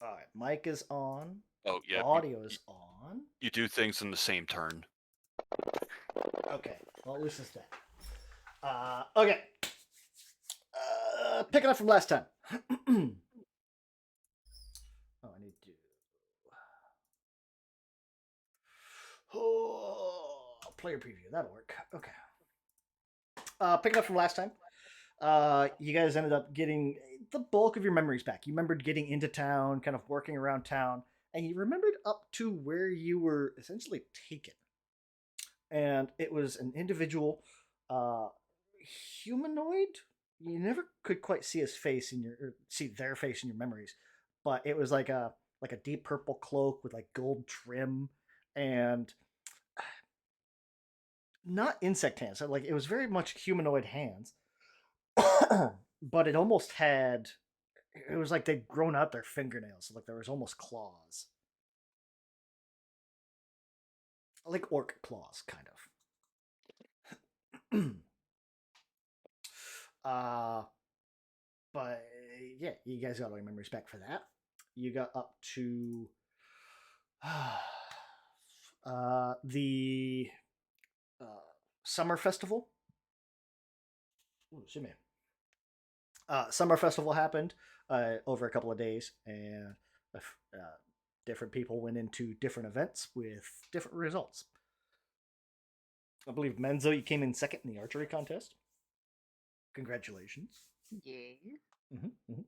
All right, mic is on. Oh, yeah, Audio is on. you do things in the same turn. Okay, well, at least it's that. Okay, picking up from last time. Oh, I need to. Oh, player preview. That'll work. Okay. Picking up from last time. You guys ended up getting the bulk of your memories back. You remembered getting into town, kind of working around town, and you remembered up to where you were essentially taken. And it was an individual, uh, humanoid. You never could quite see his face in your, or see their face in your memories, but it was like a deep purple cloak with like gold trim, and not insect hands. So, like it was very much humanoid hands, but it almost had. It was like they'd grown out their fingernails, so like there was almost claws, like orc claws, kind of. uh, but yeah, you guys got all your memories back for that. You got up to the uh, summer festival. Ooh, excuse me. Summer festival happened over a couple of days, and different people went into different events with different results. I believe Menzo, you came in second in the archery contest. Congratulations. Yeah. Mm-hmm.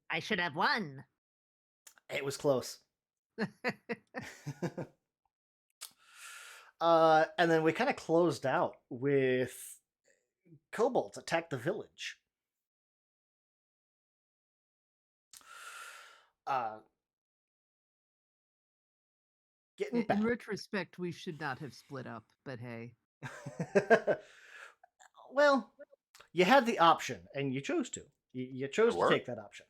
I should have won. It was close. And then we kind of closed out with kobolds attack the village. Uh, getting In back. retrospect, we should not have split up, but hey. Well, you had the option, and you chose to. You chose to Sure. take that option.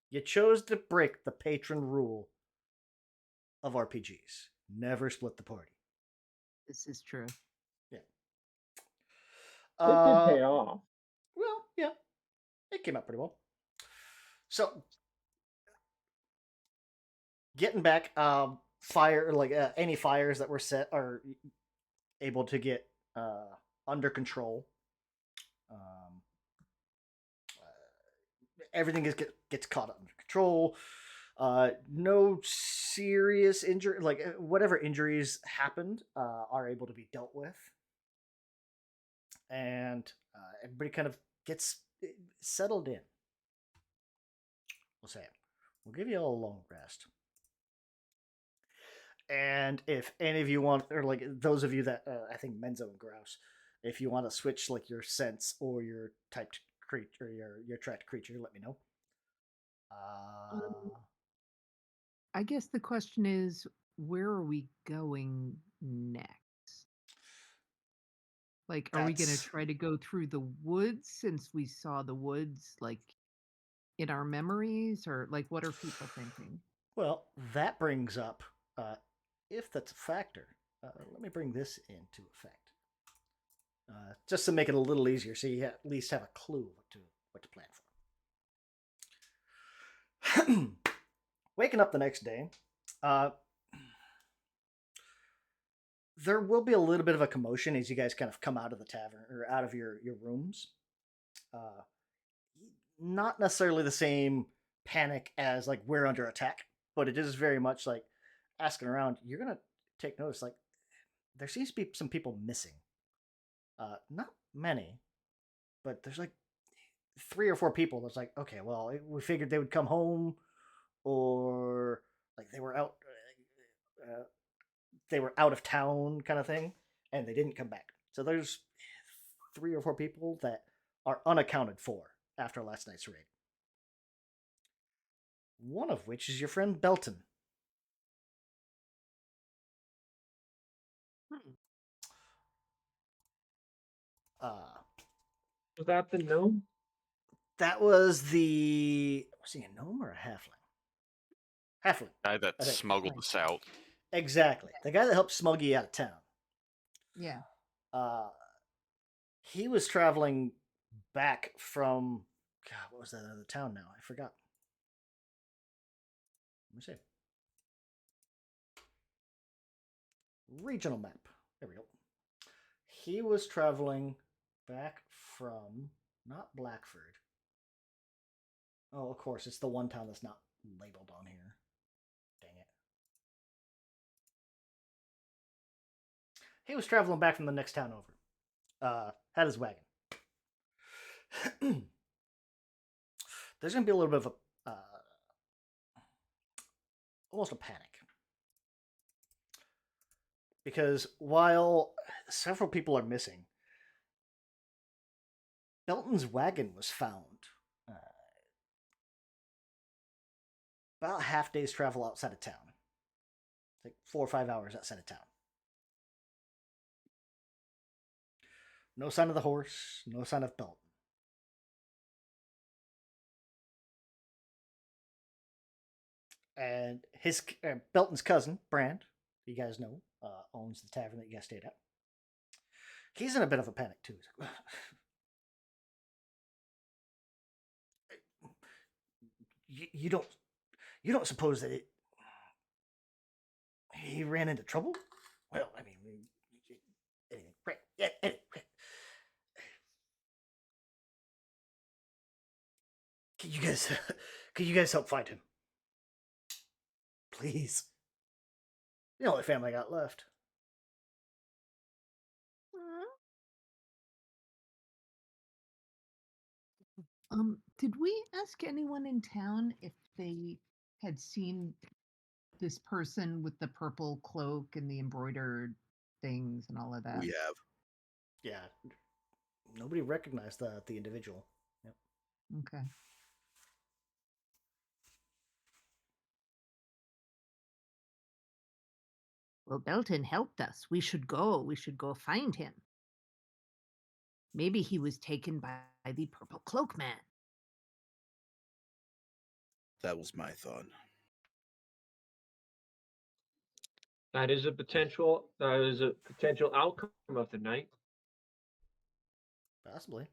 You chose to break the patron rule of RPGs. Never split the party. This is true. Yeah. It did pay off. Well, yeah. It came out pretty well. So, getting back, fire, like any fires that were set are able to get under control. Um, Everything gets caught under control. No serious injury, like whatever injuries happened, are able to be dealt with, and everybody kind of gets settled in. We'll say, we'll give you all a long rest. And if any of you want, or like those of you that I think Menzo and Grouse, if you want to switch like your sense or your typed creature, or your tracked creature, let me know. Um, I guess the question is, where are we going next? Like, are we going to try to go through the woods since we saw the woods like in our memories, or like what are people thinking? Well, that brings up, if that's a factor, let me bring this into effect. Just to make it a little easier, so you at least have a clue what to plan for. Waking up the next day, uh, there will be a little bit of a commotion as you guys kind of come out of the tavern or out of your rooms. Uh, Not necessarily the same panic as like we're under attack, but it is very much like asking around. You're gonna take notice, like there seems to be some people missing. Not many, but there's like three or four people that's like, okay, well, we figured they would come home, or like they were out of town, kind of thing, and they didn't come back. So there's three or four people that are unaccounted for after last night's raid. One of which is your friend Belton. Hmm. Uh, Was that the gnome? that was he a gnome or a halfling? Halfling. Guy that I think. smuggled us out. Exactly. The guy that helped smuggle you out of town. Yeah. Uh, he was traveling back from, God, what was that other town now? I forgot. me see. Regional map. There we go. He was traveling back from not Blackford. Oh, of course, it's the one town that's not labeled on here. Dang it. He was traveling back from the next town over. Had his wagon. There's going to be a little bit of a almost a panic. Because while several people are missing, Belton's wagon was found about a half day's travel outside of town. Like 4 or 5 hours outside of town. No sign of the horse, no sign of Belton. And his Belton's cousin, Brand, you guys know, owns the tavern that you guys stayed at. He's in a bit of a panic too. He's like, you don't suppose that he ran into trouble? Well, I mean, anyway, right? Yeah, anyway. Can you guys help find him? Please. The only family I got left. Did we ask anyone in town if they had seen this person with the purple cloak and the embroidered things and all of that? We have. Yeah. Nobody recognized the individual. Yep. Okay. Well, Belton helped us. We should go. We should go find him. Maybe he was taken by the purple cloak man. That was my thought. That is a potential outcome of the night. Possibly.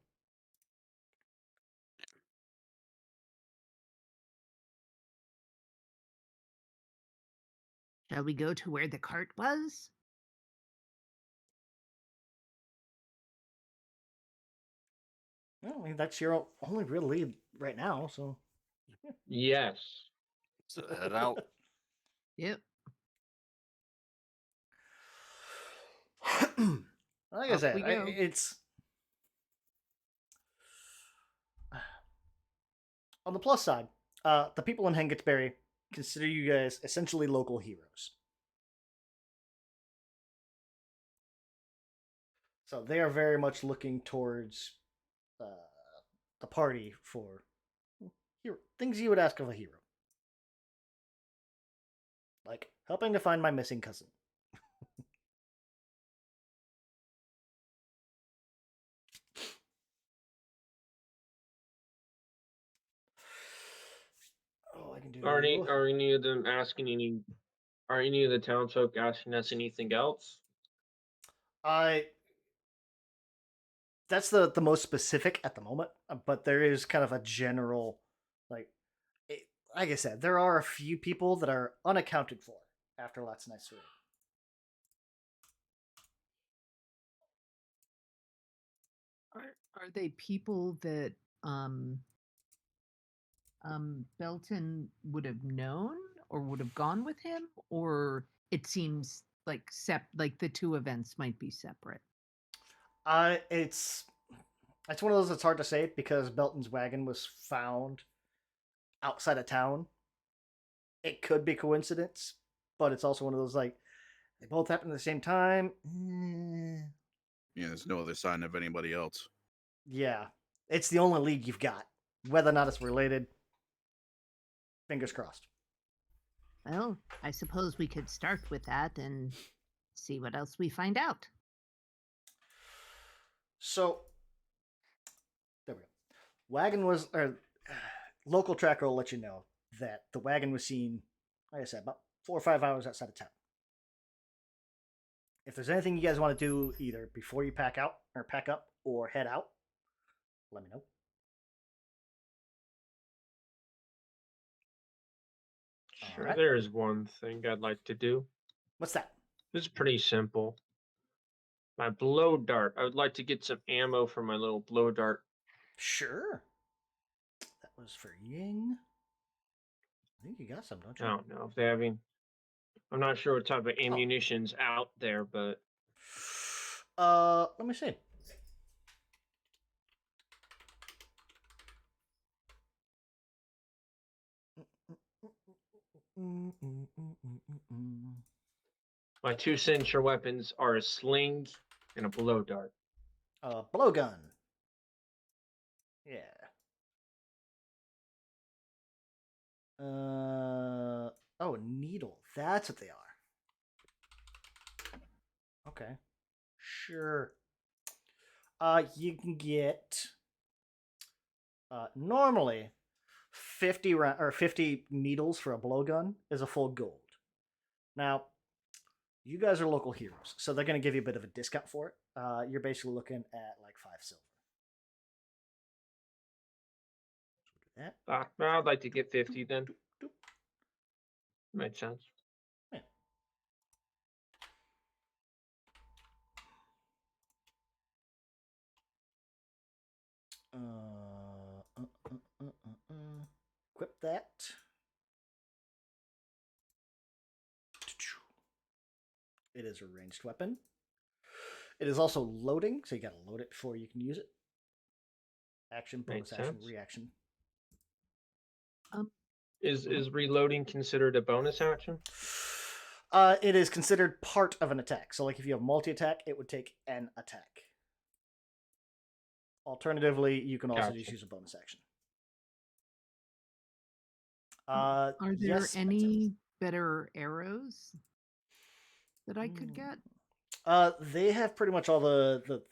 Shall we go to where the cart was? Well, I mean, that's your only real lead right now, so. Yes. So head out. Yep. Like I Off said, we go. it's on the plus side. The people in Hengetsbury consider you guys essentially local heroes. So they are very much looking towards the party for things you would ask of a hero. Like helping to find my missing cousin. Oh, I can do. Are any of them asking any? Are any of the townsfolk asking us anything else? That's the most specific at the moment, but there is kind of a general, like I said, there are a few people that are unaccounted for after last night's raid. Are they people that Belton would have known or would have gone with him, or it seems like like the two events might be separate? It's one of those that's hard to say because Belton's wagon was found outside of town. It could be coincidence, but it's also one of those like they both happened at the same time. Yeah, there's no other sign of anybody else. Yeah, it's the only lead you've got. Whether or not it's related, fingers crossed. Well, I suppose we could start with that and see what else we find out. So, there we go. Wagon was, or local tracker will let you know that the wagon was seen, like I said, about 4 or 5 hours outside of town. If there's anything you guys want to do, either before you pack up or head out, let me know. Sure, right. there is one thing I'd like to do. What's that? This is pretty simple. My blow dart. I would like to get some ammo for my little blow dart. Sure. That was for Ying. I think you got some, don't I you? don't know if they having. I'm not sure what type of ammunition's out there, but Let me see. my two signature weapons are a sling and a blow dart. Blowgun. Yeah. Oh, needle. That's what they are. Okay. Sure. You can get normally 50 needles for a blowgun is a full gold. Now, you guys are local heroes, so they're going to give you a bit of a discount for it. You're basically looking at like 5 silver. So we'll do that. I'd like to get 50 then. Doop. Makes sense. Yeah. Equip that. It is a ranged weapon. It is also loading, so you gotta load it before you can use it. Action, bonus Makes action, sense. reaction. Is reloading considered a bonus action? It is considered part of an attack. So, like if you have multi-attack, it would take an attack. Alternatively, you can also just Gotcha. use a bonus action. Are there yes, any better arrows that I could Hmm. get? They have pretty much all the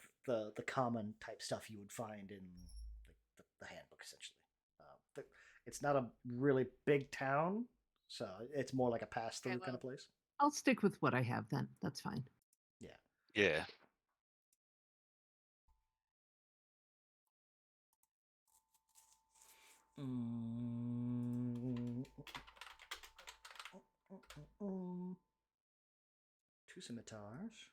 common type stuff you would find in the handbook, essentially. It's not a really big town, so it's more like a pass-through kind of place. I'll stick with what I have then. That's fine. Yeah. Two scimitars.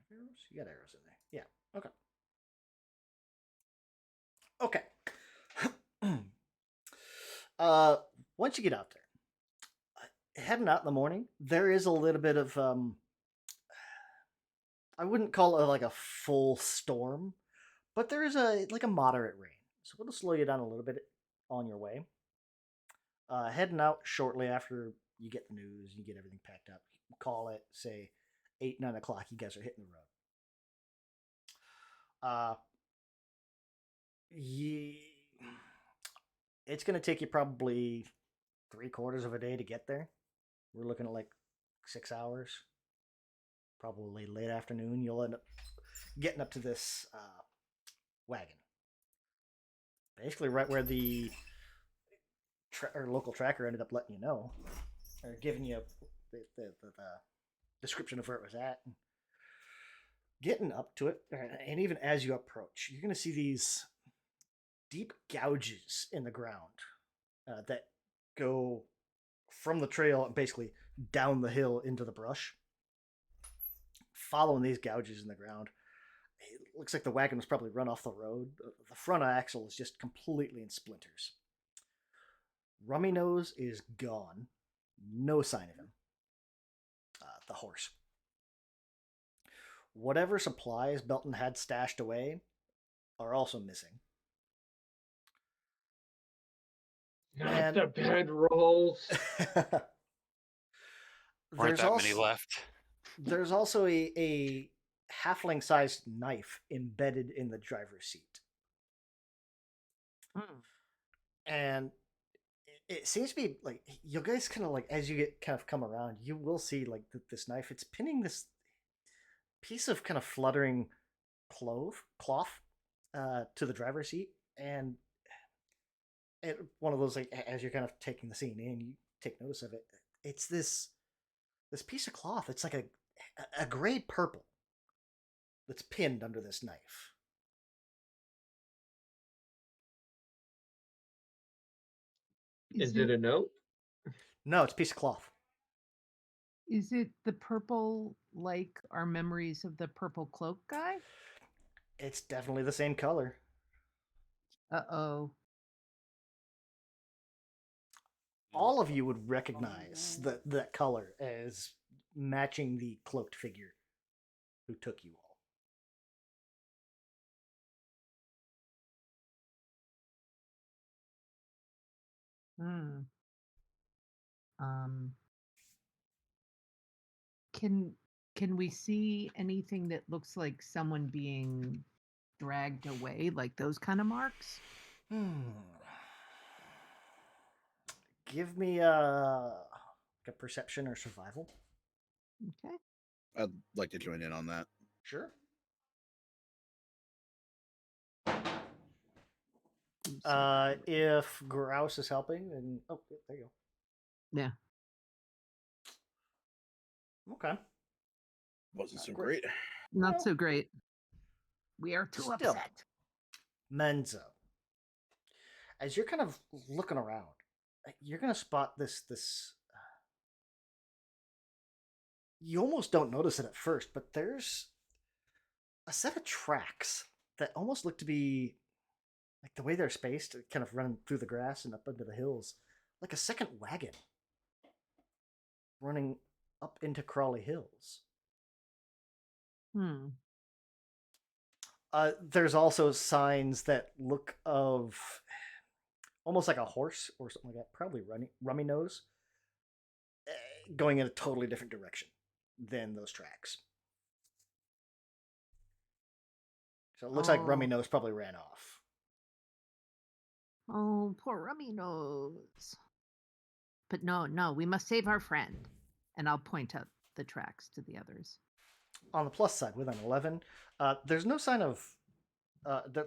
Arrows? You got arrows in there. Yeah. Okay. Once you get out there, heading out in the morning, there is a little bit of I wouldn't call it like a full storm, but there is a moderate rain. So it'll slow you down a little bit on your way. Heading out shortly after you get the news, you get everything packed up. Call it, say, 8, 9 o'clock. You guys are hitting the road. It's going to take you probably 3/4 of a day to get there. We're looking at like 6 hours. Probably late afternoon. You'll end up getting up to this wagon. Basically, right where the local tracker ended up letting you know, or giving you the description of where it was at. Getting up to it, and even as you approach, you're going to see these deep gouges in the ground that go from the trail and basically down the hill into the brush. Following these gouges in the ground, it looks like the wagon was probably run off the road. The front axle is just completely in splinters. Rummy Nose is gone. No sign of him. The horse. Whatever supplies Belton had stashed away are also missing. Not And the bedrolls. Aren't that many left? There's also a halfling-sized knife embedded in the driver's seat. And it seems to be like you guys kind of like as you get kind of come around, you will see like this knife. It's pinning this piece of kind of fluttering cloth to the driver's seat, and one of those like as you're kind of taking the scene in, you take notice of it. It's this piece of cloth. It's like a gray purple that's pinned under this knife. Is it a note? No, it's a piece of cloth. Is it the purple like our memories of the purple cloak guy? It's definitely the same color. Uh-oh. All of you would recognize that color as matching the cloaked figure who took you all. Hmm. Um, can we see anything that looks like someone being dragged away, like those kind of marks? Give me a perception or survival. Okay. I'd like to join in on that. Sure. If Grouse is helping, then there you go. Yeah. Okay. Wasn't Not so great. great. Not Well, so great. We are too still. upset. Menzo, as you're kind of looking around, you're gonna spot this. You almost don't notice it at first, but there's a set of tracks that almost look to be like the way they're spaced, kind of running through the grass and up into the hills, like a second wagon running up into Crawley Hills. There's also signs that look of almost like a horse or something like that, probably rummy nose, going in a totally different direction than those tracks. So it looks like Rummy Nose probably ran off. Oh, poor Rummy Nose. But no, we must save our friend. And I'll point out the tracks to the others. On the plus side, with an 11, there's no sign of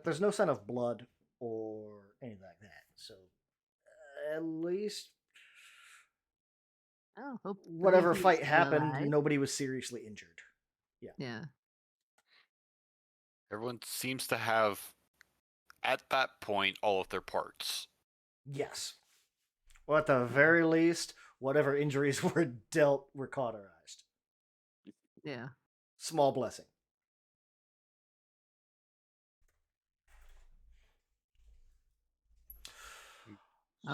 there's no sign of blood or anything like that. So at least whatever fight happened, nobody was seriously injured. Yeah. Everyone seems to have, at that point, all of their parts. Yes. Well, at the very least, whatever injuries were dealt were cauterized. Yeah. Small blessing.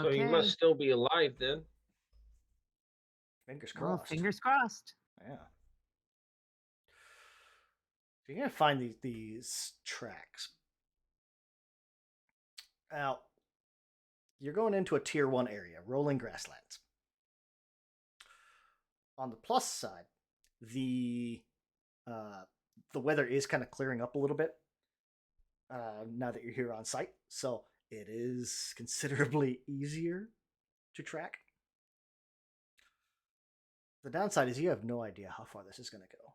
So you must still be alive then. Fingers Well, crossed. fingers crossed. Yeah. So you're gonna find these tracks. Now, you're going into a tier 1 area, rolling grasslands. On the plus side, the weather is kind of clearing up a little bit now that you're here on site, so it is considerably easier to track. The downside is you have no idea how far this is going to go.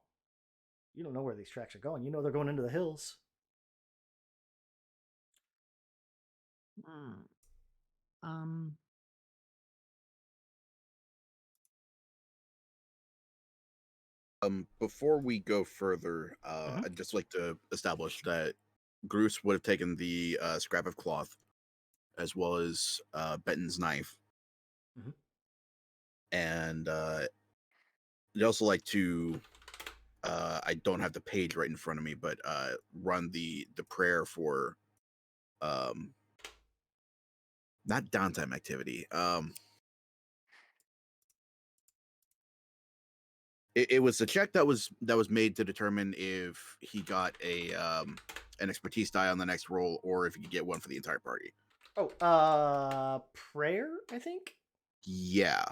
You don't know where these tracks are going. You know they're going into the hills. Before we go further, I'd just like to establish that Groose would have taken the scrap of cloth, as well as Benton's knife, and I'd also like to. I don't have the page right in front of me, but run the prayer for not downtime activity. It was a check that was made to determine if he got a an expertise die on the next roll, or if he could get one for the entire party. Oh, prayer, I think. Yeah,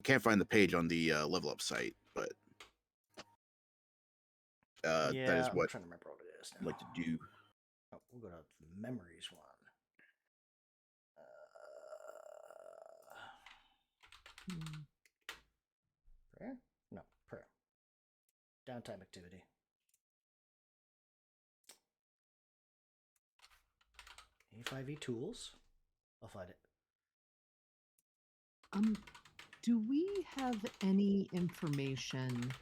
can't find the page on the level up site, but that is what I'm trying to remember what it is now. I'd like to do. Oh, we'll go to the memories one. Prayer? No, prayer. Downtime activity. A5E tools. I'll find it. Do we have any information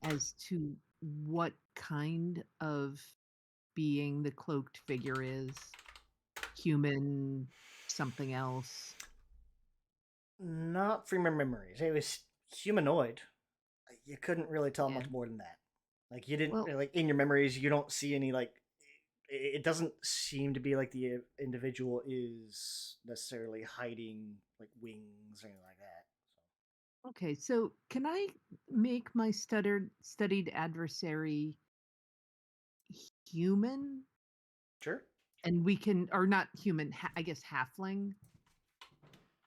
as to what kind of being the cloaked figure is? Human, something else? Not from your memories. It was humanoid. You couldn't really tell Yeah. much more than that. Like you didn't Well- like in your memories. You don't see any like. It doesn't seem to be like the individual is necessarily hiding like wings or anything like that. Okay, so can I make my studied adversary human? Sure. And we can, or not human, I guess halfling,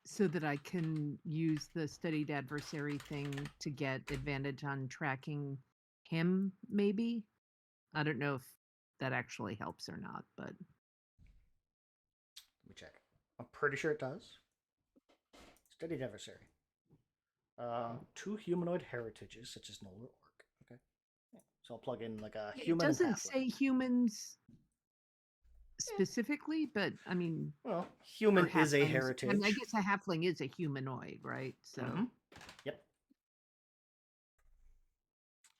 so that I can use the studied adversary thing to get advantage on tracking him, maybe? I don't know if that actually helps or not, but Let me check. I'm pretty sure it does. Studied adversary. Two humanoid heritages, such as Knoll or Orc. Okay. Yeah. So I'll plug in like a it human. and doesn't halfling. say humans specifically, but I mean, Well, human or is a halflings. heritage. I mean, I guess a halfling is a humanoid, right? So Mhm. Yep.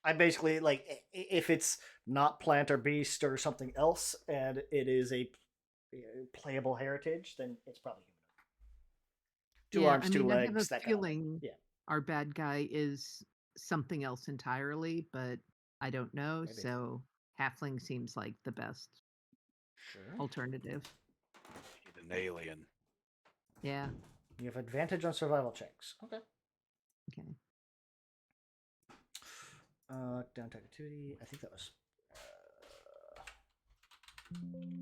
I basically like if it's not plant or beast or something else, and it is a playable heritage, then it's probably human. Two yeah, arms, I two mean, I have a legs, that kind of thing. feeling Yeah. our bad guy is something else entirely, but I don't know. Maybe. So halfling seems like the best Sure. alternative. An alien. Yeah. You have advantage on survival checks. Okay. Okay. Downtime activity. I think that was.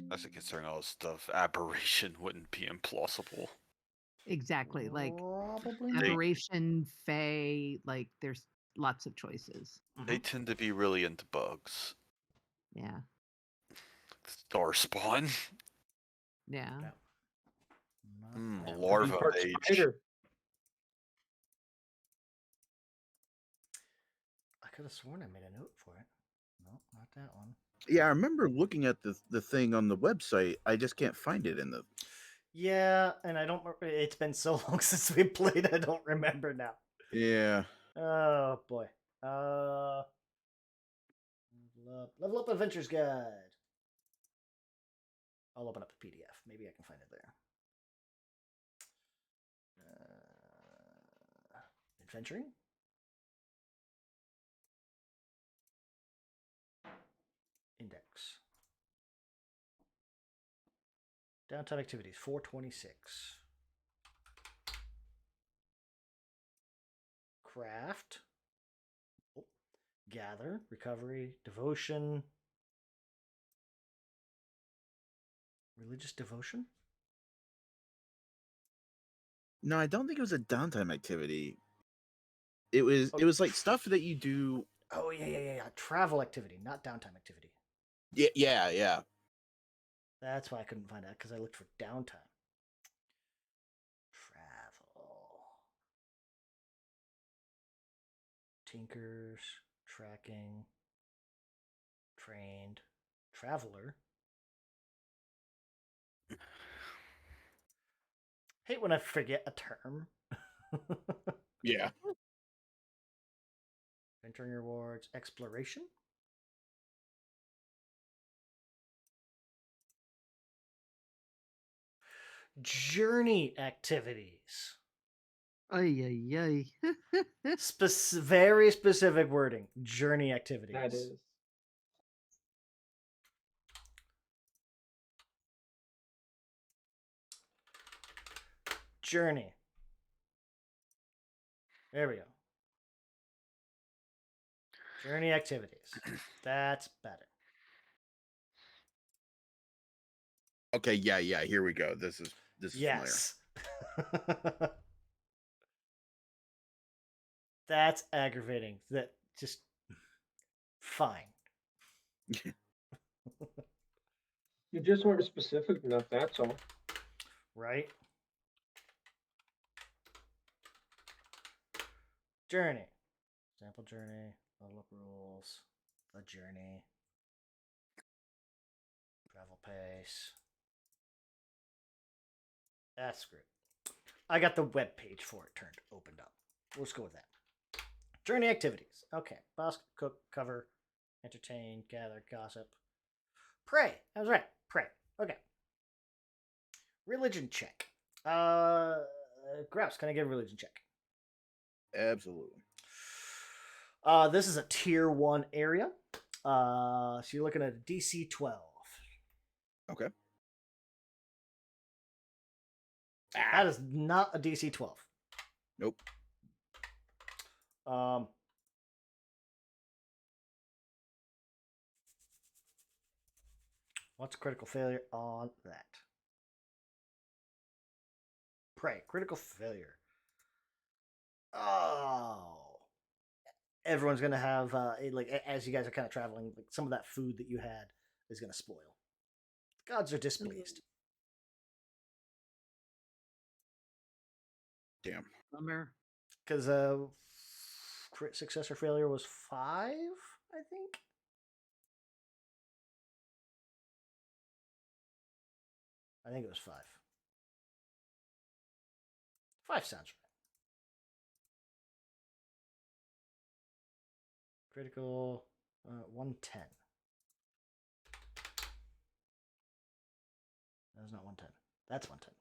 That's a concerning all this stuff. Aberration wouldn't be implausible. Exactly. Like Probably not. aberration, fey, like there's lots of choices. They tend to be really into bugs. Yeah. Star spawn. Yeah. No. Not Mm, that one. larva Part age. spider. I could have sworn I made a note for it. No, not that one. Yeah, I remember looking at the thing on the website. I just can't find it in the. Yeah, and I don't. It's been so long since we played. I don't remember now. Yeah. Oh boy. Level up Adventures Guide. I'll open up the PDF. Maybe I can find it there. Adventuring. Index. Downtime activities 426. Craft. Oh. Gather. Recovery. Devotion. Religious devotion? No, I don't think it was a downtime activity. It was like stuff that you do. Oh, yeah. Travel activity, not downtime activity. Yeah. That's why I couldn't find out, because I looked for downtime. Travel. Tinkers. Tracking. Trained. Traveler. Hate when I forget a term. Yeah. Entering rewards. Exploration. Journey activities. Ay, ay, ay. Very specific wording. Journey activities. That is. Journey. There we go. Journey activities. That's better. Okay. Yeah. Here we go. This is Yes. That's aggravating. That just fine. You just weren't specific enough, that's all. Right? Journey. Sample journey. Level up rules. The journey. Travel pace. That's great. I got the web page for it opened up. Let's go with that. Journey activities. Okay. Busk, cook, cover, entertain, gather, gossip. Pray. I was right. Pray. Okay. Religion check. Grouse, can I get a religion check? Absolutely. This is a tier 1 area. So you're looking at a DC 12. Okay. That is not a DC 12. Nope. What's critical failure on that? Pray. Critical failure. Oh. Everyone's going to have, as you guys are kind of traveling, like some of that food that you had is going to spoil. The gods are displeased. Damn. Bummer. Because crit success or failure was 5, I think. I think it was 5. 5 sounds right. Critical 110. That's not 110. That's 110.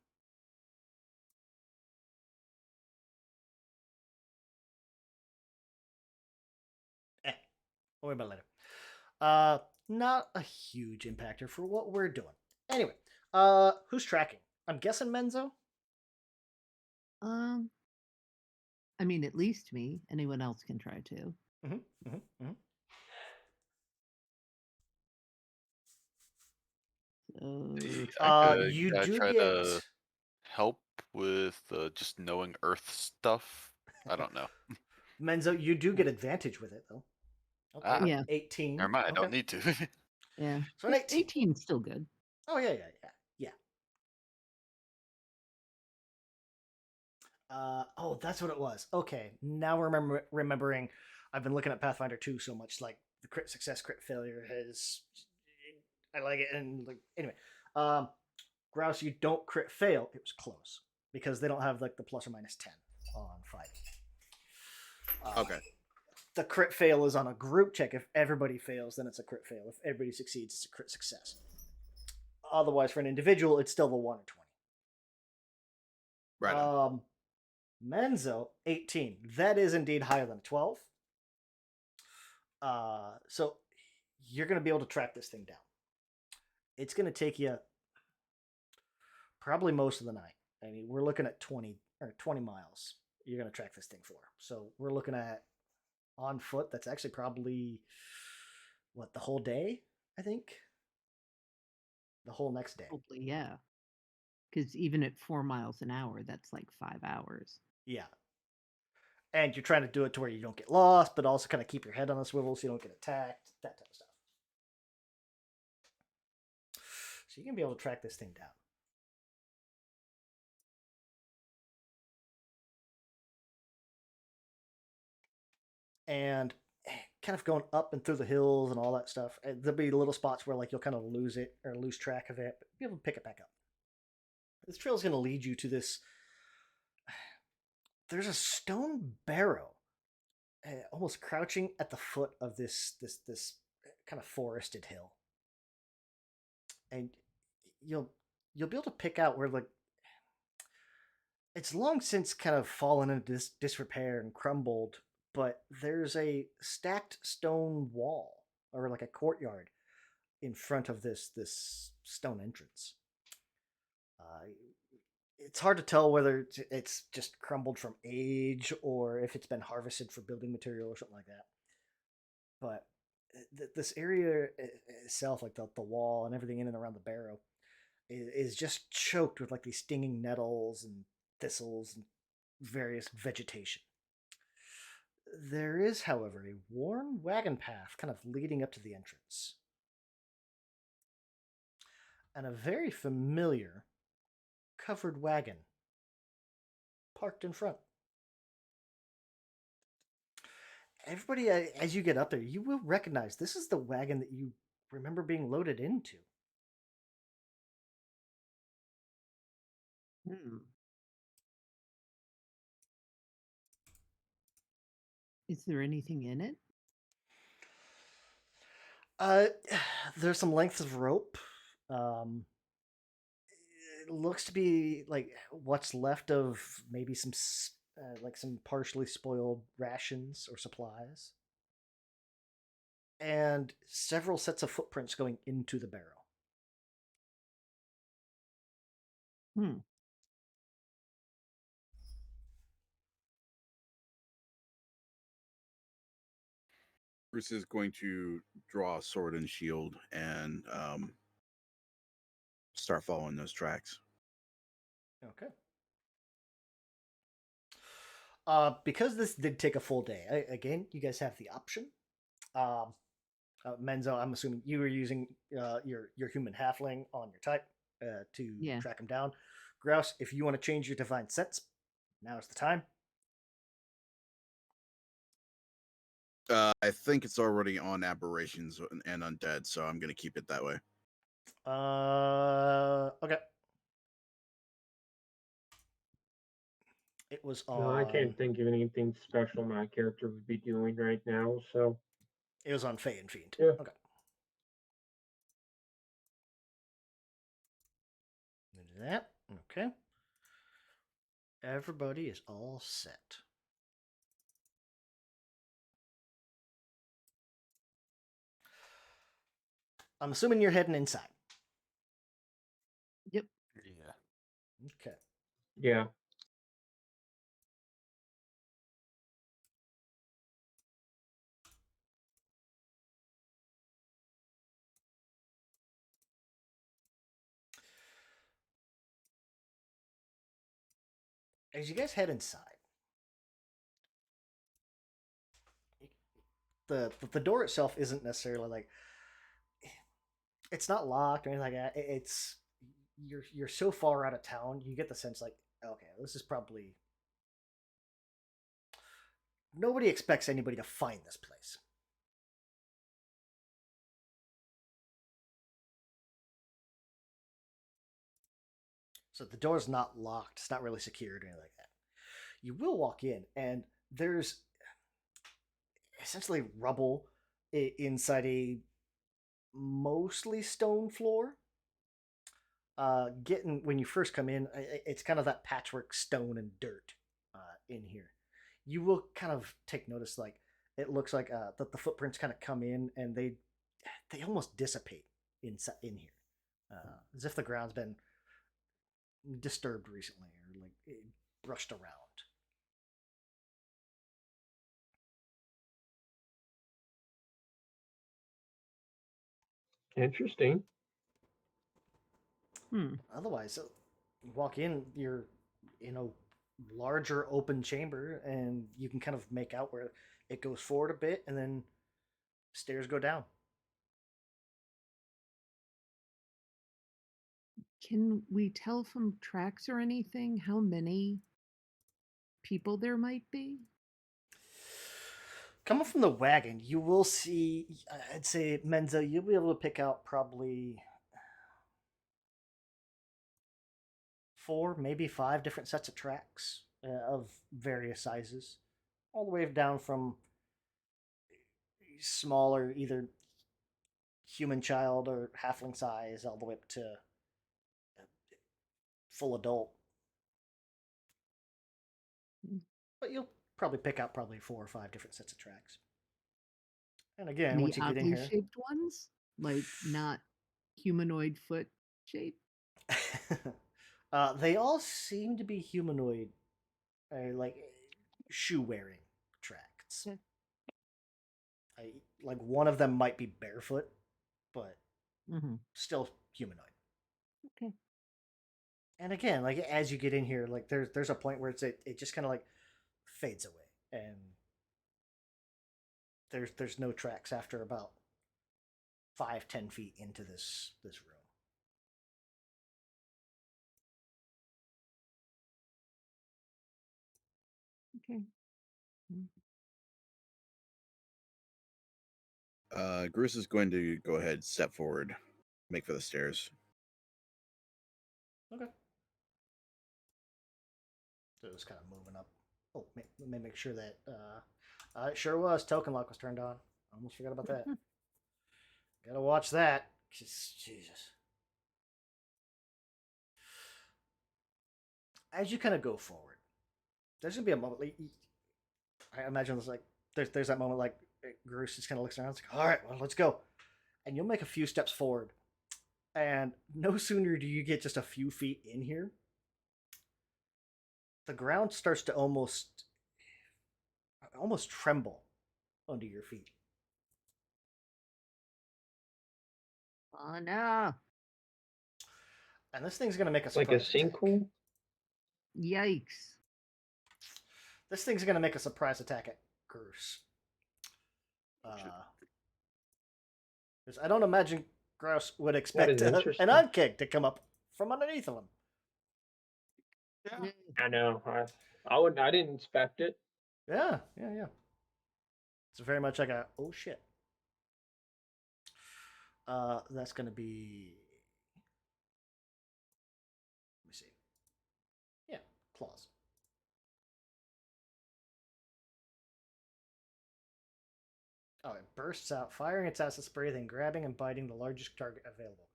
We'll worry about it later. Not a huge impactor for what we're doing. Anyway, who's tracking? I'm guessing Menzo. I mean, at least me. Anyone else can try to. So, You I do try get to help with just knowing Earth stuff. I don't know. Menzo. You do get advantage with it though. Okay. Ah. Yeah. 18. Never mind. I Okay. don't need to. Yeah. So an 18. 18 is still good. Oh yeah. Oh, that's what it was. Okay, now we're remembering. I've been looking at Pathfinder 2 so much, like the crit success, crit failure has. I like it, and like anyway, Grouse, you don't crit fail. It was close because they don't have like the plus or minus 10 on fighting. Okay. The crit fail is on a group check. If everybody fails, then it's a crit fail. If everybody succeeds, it's a crit success. Otherwise, for an individual, it's still the 1 or 20. Right on. Menzo, 18. That is indeed higher than 12. So you're going to be able to track this thing down. It's going to take you probably most of the night. I mean, we're looking at 20 miles you're going to track this thing for. So we're looking at on foot. That's actually probably the whole day, I think. The whole next day. Hopefully, yeah. Because even at 4 miles an hour, that's like 5 hours. Yeah. And you're trying to do it to where you don't get lost, but also kind of keep your head on a swivel so you don't get attacked, that type of stuff. So you're going to be able to track this thing down. And kind of going up and through the hills and all that stuff. There'll be little spots where like you'll kind of lose it or lose track of it, but be able to pick it back up. This trail is going to lead you to this. There's a stone barrow, almost crouching at the foot of this kind of forested hill, and you'll be able to pick out where it's long since kind of fallen into disrepair and crumbled, but there's a stacked stone wall or like a courtyard in front of this stone entrance. It's hard to tell whether it's just crumbled from age or if it's been harvested for building material or something like that. But this area itself, like the wall and everything in and around the barrow, is just choked with like these stinging nettles and thistles and various vegetation. There is, however, a worn wagon path kind of leading up to the entrance. And a very familiar covered wagon parked in front. Everybody, as you get up there, you will recognize this is the wagon that you remember being loaded into. Is there anything in it? There's some lengths of rope. looks to be like what's left of maybe like some partially spoiled rations or supplies, and several sets of footprints going into the barrel. Hmm. Bruce is going to draw a sword and shield and start following those tracks. Okay. Because this did take a full day, again, you guys have the option. Menzo, I'm assuming you were using your human halfling on your type to Yeah. track him down. Grouse, if you want to change your divine sense, now's the time. I think it's already on aberrations and undead, so I'm going to keep it that way. Okay. It was No, I on. can't think of anything special my character would be doing right now. So It was on Fey and Fiend. yeah. Okay. Do that. Okay. Everybody is all set. I'm assuming you're heading inside. Yep. Yeah. Okay. Yeah. As you guys head inside, the door itself isn't necessarily like it's not locked or anything like that. It's you're so far out of town, you get the sense like, okay, this is probably nobody expects anybody to find this place. So the door's not locked. It's not really secured or anything like that. You will walk in, and there's essentially rubble inside a mostly stone floor. Getting when you first come in, it's kind of that patchwork stone and dirt in here. You will kind of take notice, like it looks like that the footprints kind of come in and they almost dissipate in here, as if the ground's been disturbed recently or like brushed around. Interesting. Hmm. Otherwise, you walk in, you're in a larger open chamber, and you can kind of make out where it goes forward a bit, and then stairs go down. Can we tell from tracks or anything how many people there might be? Coming from the wagon, you will see. I'd say Menza, you'll be able to pick out probably 4, maybe 5 different sets of tracks of various sizes, all the way down from smaller, either human child or halfling size, all the way up to full adult. Hmm. But you'll probably pick out probably 4 or 5 different sets of tracks. And again, Any once you get in oddly here, shaped ones? Like not humanoid foot shape? they all seem to be humanoid, like shoe wearing tracks. Okay. Like one of them might be barefoot, but Mm-hmm. still humanoid. Okay. And again, like as you get in here, like there's a point where it just kind of like fades away, and there's no tracks after about 5-10 feet into this room. Okay. Gruce is going to go ahead, step forward, make for the stairs. Okay. So it was kind of moving up. Oh, let me make sure that it sure was. Token lock was turned on. I almost forgot about that. Gotta watch that. Jesus. as you kind of go forward, there's gonna be a moment. Like, I imagine there's like there's that moment like Bruce just kind of looks around. It's like, all right, well, let's go, and you'll make a few steps forward, and no sooner do you get just a few feet in here, the ground starts to almost tremble under your feet. Oh no! And this thing's gonna make a Like a surprise attack. sinkhole? Yikes! This thing's gonna make a surprise attack at Groose. Shit. 'Cause I don't imagine Grouse would expect is an interesting. Unkeg to come up from underneath of him. Yeah. I know. I didn't expect it. Yeah. It's very much like a oh shit. That's gonna be. Let me see. Yeah, claws. Oh, it bursts out, firing its acid spray, then grabbing and biting the largest target available.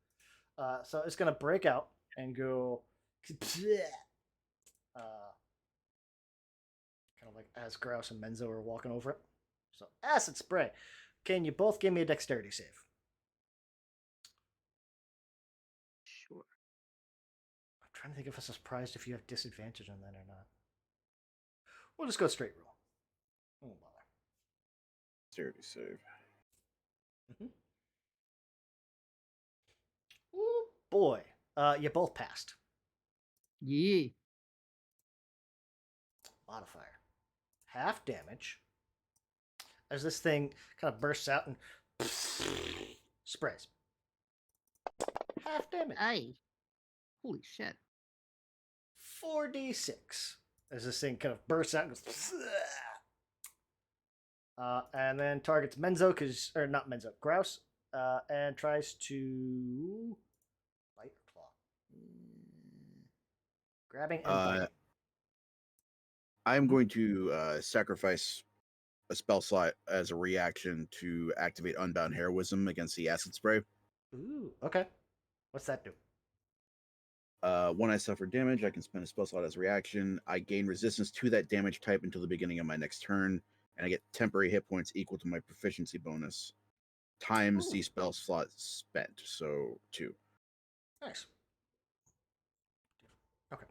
So it's gonna break out and go. Kind of like as Grouse and Menzo are walking over it. So acid spray. Can you both give me a dexterity save? Sure. I'm trying to think if I'm surprised if you have disadvantage on that or not. We'll just go straight roll. Oh bother. Dexterity save. Ooh, boy. You both passed. Yeah. Modifier. Half damage. As this thing kind of bursts out and sprays. Half damage. Aye. Holy shit. 4d6. As this thing kind of bursts out and goes. And then targets Menzo, or not Menzo, Grouse, and tries to bite or claw. Grabbing and biting. I'm going to sacrifice a spell slot as a reaction to activate Unbound Heroism against the acid spray. Ooh, okay. What's that do? When I suffer damage, I can spend a spell slot as a reaction. I gain resistance to that damage type until the beginning of my next turn, and I get temporary hit points equal to my proficiency bonus times the Ooh. spell slot spent, so 2. Nice. Okay.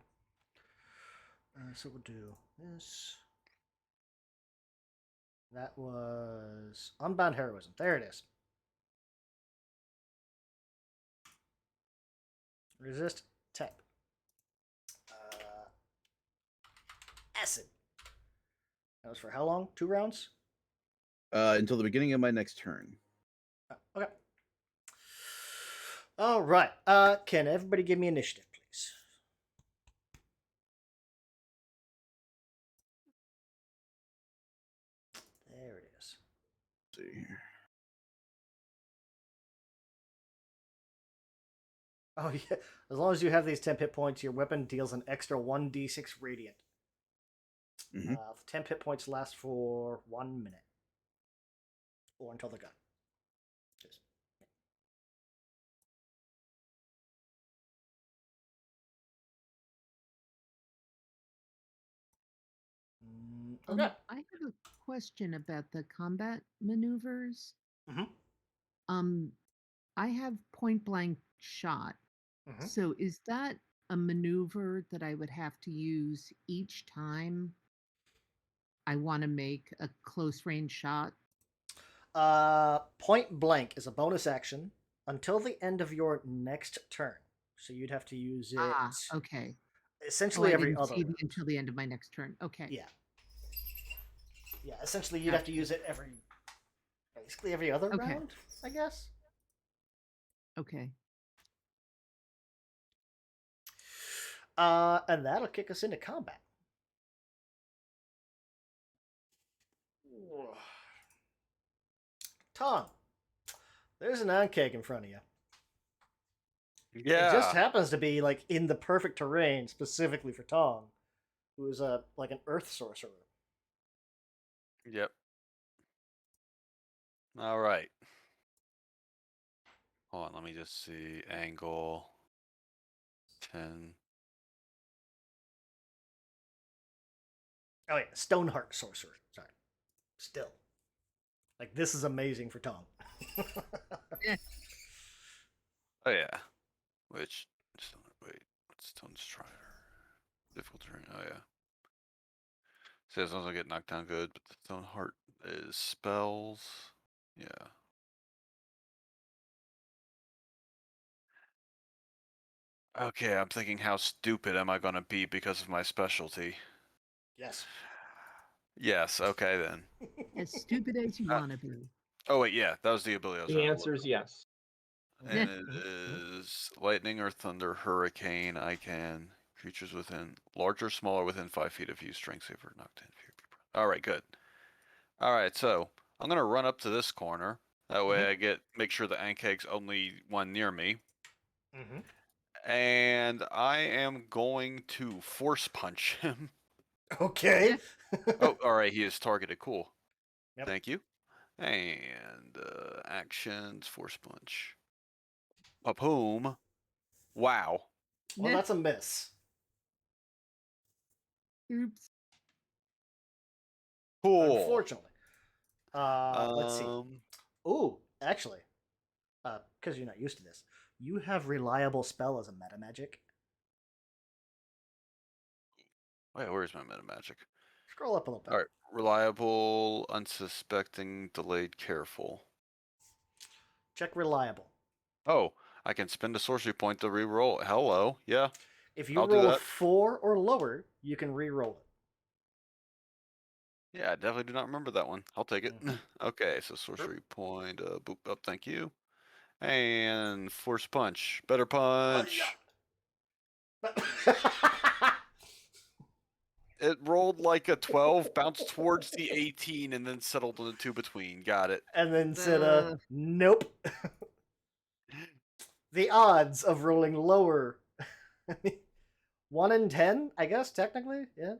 So we'll do this. That was Unbound Heroism. There it is. Resist type. Acid. That was for how long? 2 rounds? Until the beginning of my next turn. Okay. All right. Can everybody give me initiative, please? There it is. Let's see here. Oh yeah. As long as you have these 10 hit points, your weapon deals an extra 1d6 radiant. Mm-hmm. 10 hit points last for 1 minute. Or until they're gone. Just, okay. I have a question about the combat maneuvers. Mhm. I have point blank shot. Mhm. So is that a maneuver that I would have to use each time I want to make a close range shot? Point blank is a bonus action until the end of your next turn. So you'd have to use it Okay. essentially I every didn't other see round. until the end of my next turn. Okay. Yeah. Yeah, essentially you'd have to use it basically every other Okay. round, I guess. Okay. And that'll kick us into combat. Tom, there's an Ankeg in front of you. Yeah. It just happens to be like in the perfect terrain specifically for Tong, who is like an earth sorcerer. Yep. All right. Hold on, let me just see. Angle 10. Oh yeah, Stoneheart sorcerer. Sorry. Still, like this is amazing for Tom. Oh yeah. Which wait, what's Stone Strider? Difficult terrain. Oh yeah. See, as long as I get knocked down, good. But the Stone Heart is spells. Yeah. Okay, I'm thinking how stupid am I gonna be because of my specialty? Yes. Yes. Okay then. As stupid as you Uh, want to be. Oh wait, yeah, that was the ability I was The trying to answer look is up. yes. And it is lightning or thunder, hurricane. I can creatures within larger, smaller, within 5 feet of you. Strength saver, knock 10 feet. All right, good. All right, so I'm gonna run up to this corner. That way, I make sure the Ankeg's only one near me, and I am going to force punch him. Okay. Oh, all right, he is targeted. Cool. Yep. Thank you. And actions, force punch. Papoom. Wow. Well, that's a miss. Oops. Cool. Unfortunately. Let's see. Ooh, actually, because you're not used to this, you have reliable spell as a meta magic. Wait, where's my meta magic? Scroll up a little bit. All right, reliable, unsuspecting, delayed, careful. Check reliable. Oh, I can spend a sorcery point to re-roll. Hello, yeah. If you I'll do roll a that. 4 or lower, you can re-roll it. Yeah, I definitely do not remember that one. I'll take it. Okay, so sorcery point, boop up, thank you. And force punch. Better punch. It rolled like a 12, bounced towards the 18, and then settled on the 2 between. Got it. And then said, nope. The odds of rolling lower 1 in 10, I guess, technically. Yeah.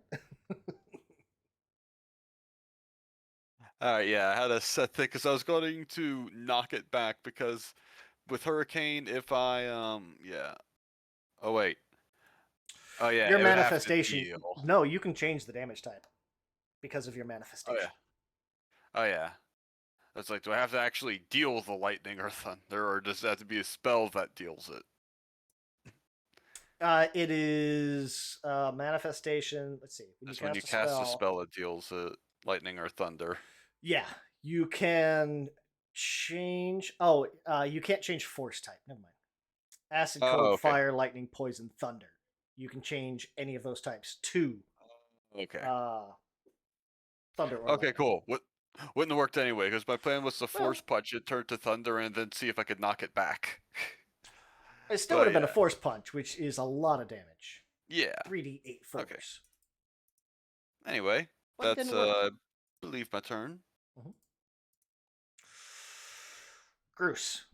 Alright, yeah, I had a set thing because I was going to knock it back because with Hurricane, if I, yeah. Oh, wait. Oh, yeah, Your it would have to manifestation. deal. No, you can change the damage type because of your Oh, manifestation. yeah. Oh, yeah. It's like, do I have to actually deal the lightning or thunder, or does it have to be a spell that deals it? It is manifestation. Let's see. It's when you cast a spell, it deals it, lightning or thunder. Yeah, you can change. Oh, you can't change force type. Never mind. Acid, cold, okay. fire, lightning, poison, thunder. You can change any of those types to Okay. thunder or Okay, lightning. cool. Wouldn't have worked anyway, because my plan was to force punch it, turn to thunder, and then see if I could knock it back. It still would have been a force punch, which is a lot of damage. Yeah. 3d8 force. Okay. Anyway, But that's I believe my turn. Groose.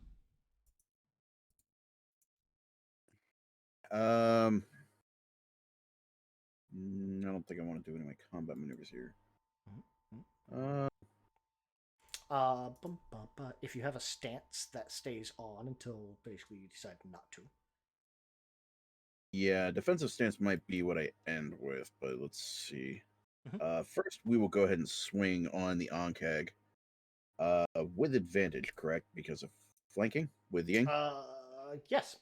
I don't think I want to do any of my combat maneuvers here. If you have a stance, that stays on until basically you decide not to. Yeah, defensive stance might be what I end with, but let's see. First, we will go ahead and swing on the Onkag. With advantage, correct? Because of flanking with Ying? Yes.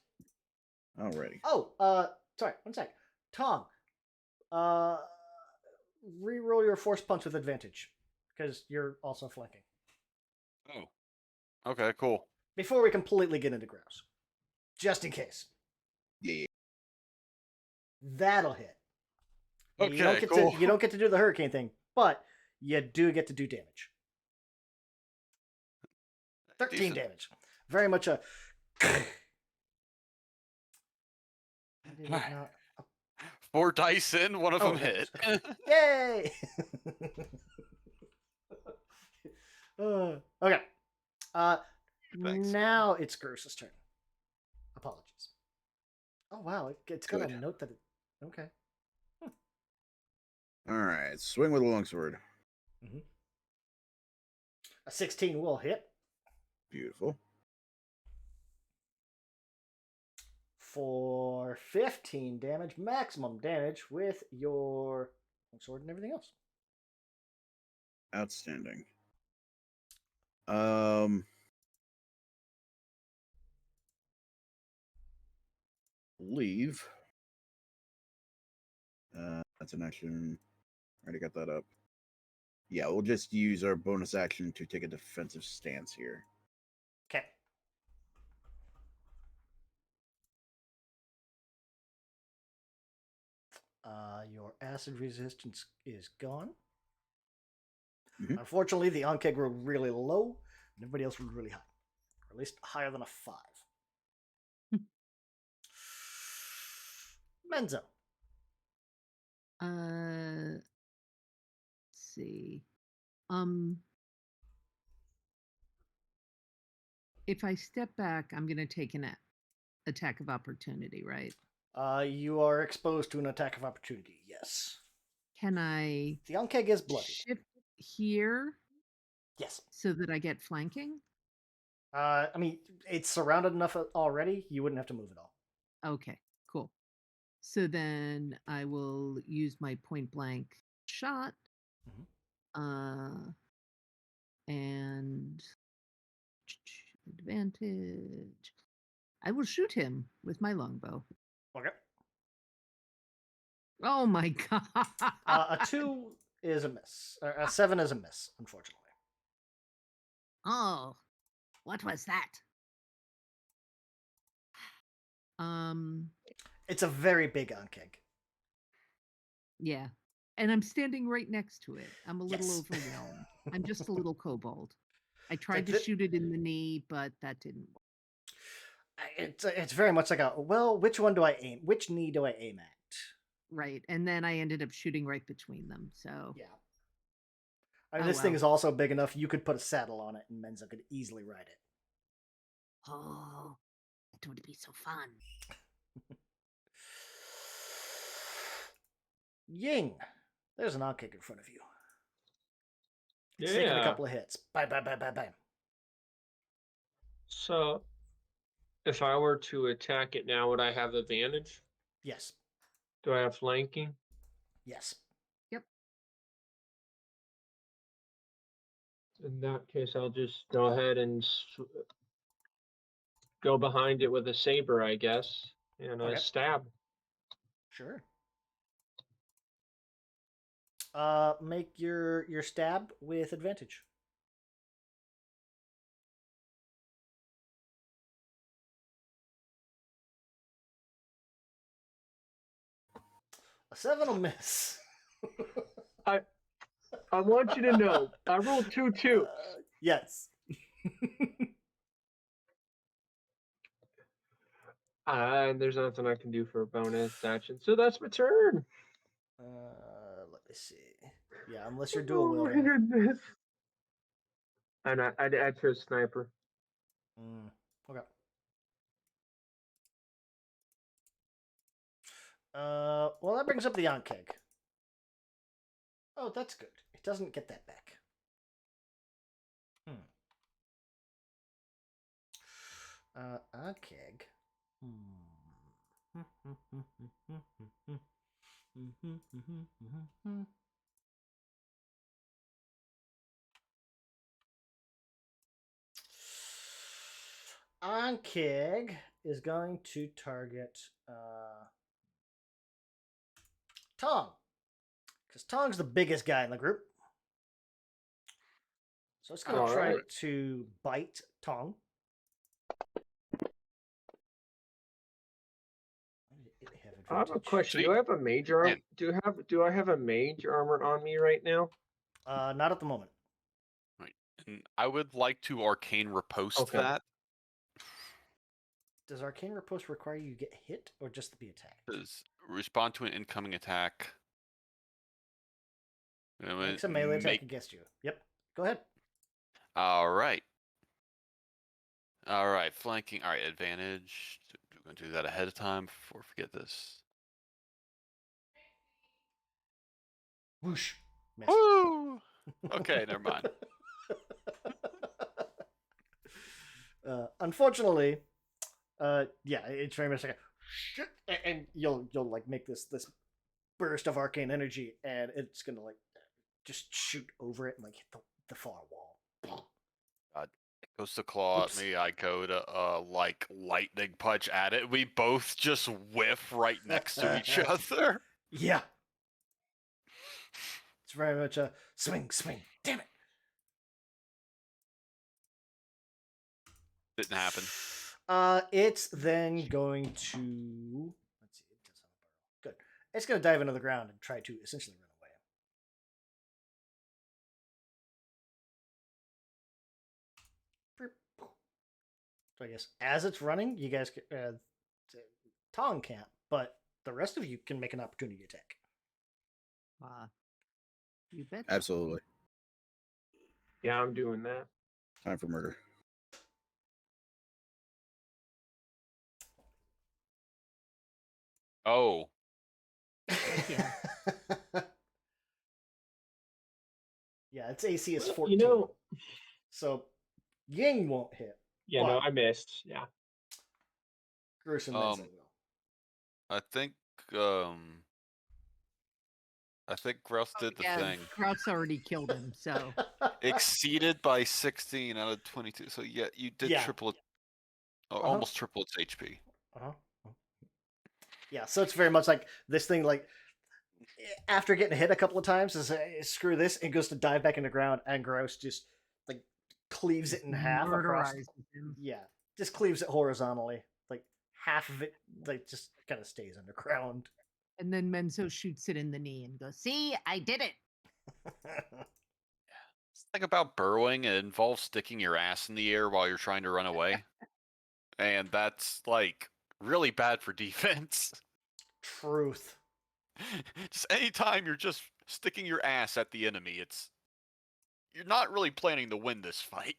Alrighty. Oh, sorry, one sec. Tom, re-roll your force punch with advantage, because you're also flanking. Oh. Okay, cool. Before we completely get into grouse. Just in case. Yeah. That'll hit. Okay, you don't get to do the hurricane thing, but you do get to do damage. 13 Decent. damage. Very much a... not... 4 dice in, one of them hit. Yay! Okay. Now it's Gross's turn. Apologies. Oh, wow. It's got a note that it... Okay. Alright, swing with a longsword. A 16 will hit. Beautiful. For 15 damage, maximum damage with your sword and everything else. Outstanding. Leave. That's an action. Already got that up. Yeah, we'll just use our bonus action to take a defensive stance here. Okay. Your acid resistance is gone. Mhm. Unfortunately, the Ankeg rolled really low, and everybody else rolled really high. Or at least higher than a 5. Menzo. Let's see. If I step back, I'm going to take an attack of opportunity, right? You are exposed to an attack of opportunity, yes. Can I The Ankeg is bloody. shift here Yes. so that I get flanking? I mean, it's surrounded enough already, you wouldn't have to move at all. Okay, cool. So then I will use my point blank shot. And advantage. I will shoot him with my longbow. Okay. Oh my god. A 2 is a miss. A 7 is a miss, unfortunately. Oh, what was that? It's a very big Ankeg. Yeah. And I'm standing right next to it. I'm a little Yes. overwhelmed. I'm just a little kobold. I tried like to shoot it in the knee, but that didn't work. It's very much like which one do I aim? Which knee do I aim at? Right. And then I ended up shooting right between them. So Yeah. I mean, Oh, this thing well. is also big enough you could put a saddle on it and Menzo could easily ride it. Oh, it would be so fun. Ying, there's an Ankeg in front of you. It's taking a couple of hits. Bam, bam, bam, bam, bam. So, if I were to attack it now, would I have advantage? Yes. Do I have flanking? Yes. Yep. In that case, I'll just go ahead and go behind it with a saber, I guess, and Okay. stab. Sure. Make your stab with advantage. A 7 will miss. I want you to know, I rolled 2 2s. Yes. And there's nothing I can do for a bonus action, so that's my turn. Let me see. Yeah, unless you're dual Oh my wielding. goodness. And I chose sniper. Okay. Well, that brings up the Ankeg. Oh, that's good. It doesn't get that back. Ankeg. Ankeg is going to target Tong. Because Tong's the biggest guy in the group. So it's going to try to bite Tong. I have a question. Do I have a mage armor? Do I have a mage armor on me right now? Not at the moment. Right. And I would like to arcane riposte that. Does arcane riposte require you get hit or just to be attacked? Does respond to an incoming attack. Makes a melee attack against you. Yep. Go ahead. All right. All right. Flanking. All right. Advantage. We're going to do that ahead of time before I forget this. Whoosh. Missed. Woo! Okay, never mind. Unfortunately, yeah, it's very much like a shit, and you'll like make this burst of arcane energy, and it's gonna like just shoot over it and like hit the far wall. It goes to claw Oops. at me. I go to like lightning punch at it. We both just whiff right next to each other. Yeah. It's very much a swing, swing. Damn it. Didn't happen. It's then going to let's see. It does have a barrel. Good. It's going to dive into the ground and try to essentially run away. So I guess as it's running, you guys, Tong can't, but the rest of you can make an opportunity attack. You bet. Absolutely. Yeah, I'm doing that. Time for murder. Oh, Yeah. Yeah, its AC is Well, 14. So Ying won't hit. yeah, no, But I missed. Yeah. Gruesome Mensa will. I think Grouse did the thing. Kraut's already killed him, so Exceeded by 16 out of 22. So yeah, you did Yeah. triple it. Almost triple its HP. Uh-huh. Yeah, so it's very much like this thing, like, after getting hit a couple of times, is screw this, and goes to dive back in the ground, and Grouse just, like, cleaves it in half across. murderizes him. Yeah, just cleaves it horizontally. Like, half of it, like, just kind of stays underground. And then Menzo shoots it in the knee and goes, "See, I did it." It's like about burrowing. It involves sticking your ass in the air while you're trying to run away. And that's like really bad for defense. Truth. Just anytime you're just sticking your ass at the enemy, you're not really planning to win this fight.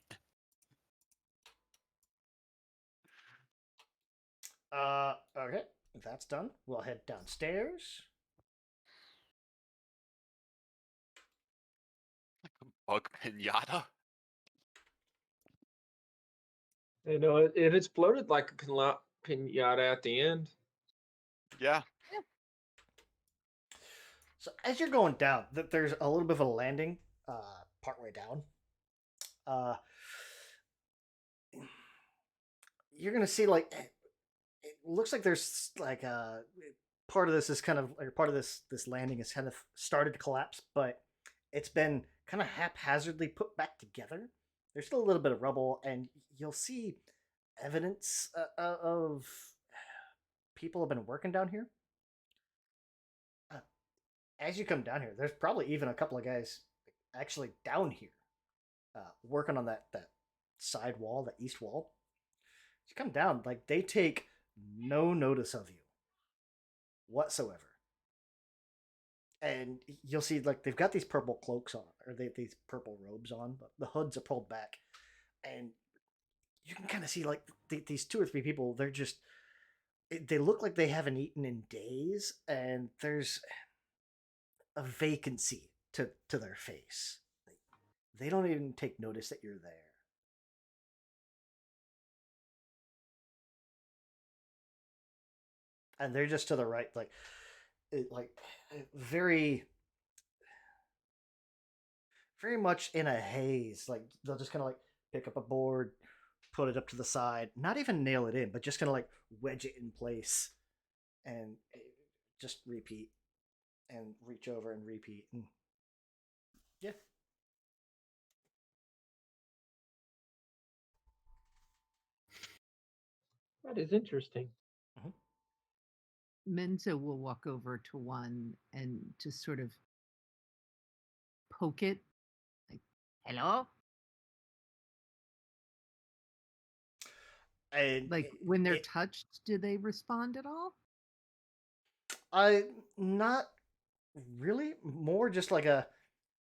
Okay, that's done. We'll head downstairs. Bug pinata. You know, it exploded like a pinata at the end. Yeah. So as you're going down, there's a little bit of a landing partway down. You're gonna see like it looks like there's like a part of this is kind of, or part of this landing is kind of started to collapse, but it's been kind of haphazardly put back together. There's still a little bit of rubble, and you'll see evidence of people have been working down here. As you come down here, there's probably even a couple of guys actually down here working on that side wall, that east wall. As you come down, like they take no notice of you whatsoever. And you'll see like they've got these purple cloaks on, or these purple robes on, but the hoods are pulled back, and you can kind of see like these two or three people. They're just, they look like they haven't eaten in days, and there's a vacancy to their face. They don't even take notice that you're there. And they're just to the right, like very much in a haze. Like they'll just kind of like pick up a board, put it up to the side, not even nail it in, but just kind of like wedge it in place, and just repeat and reach over and repeat. And yeah. That is interesting. Menzo will walk over to one and just sort of poke it, like, "Hello?" And like when they're touched, do they respond at all? Not really. More just like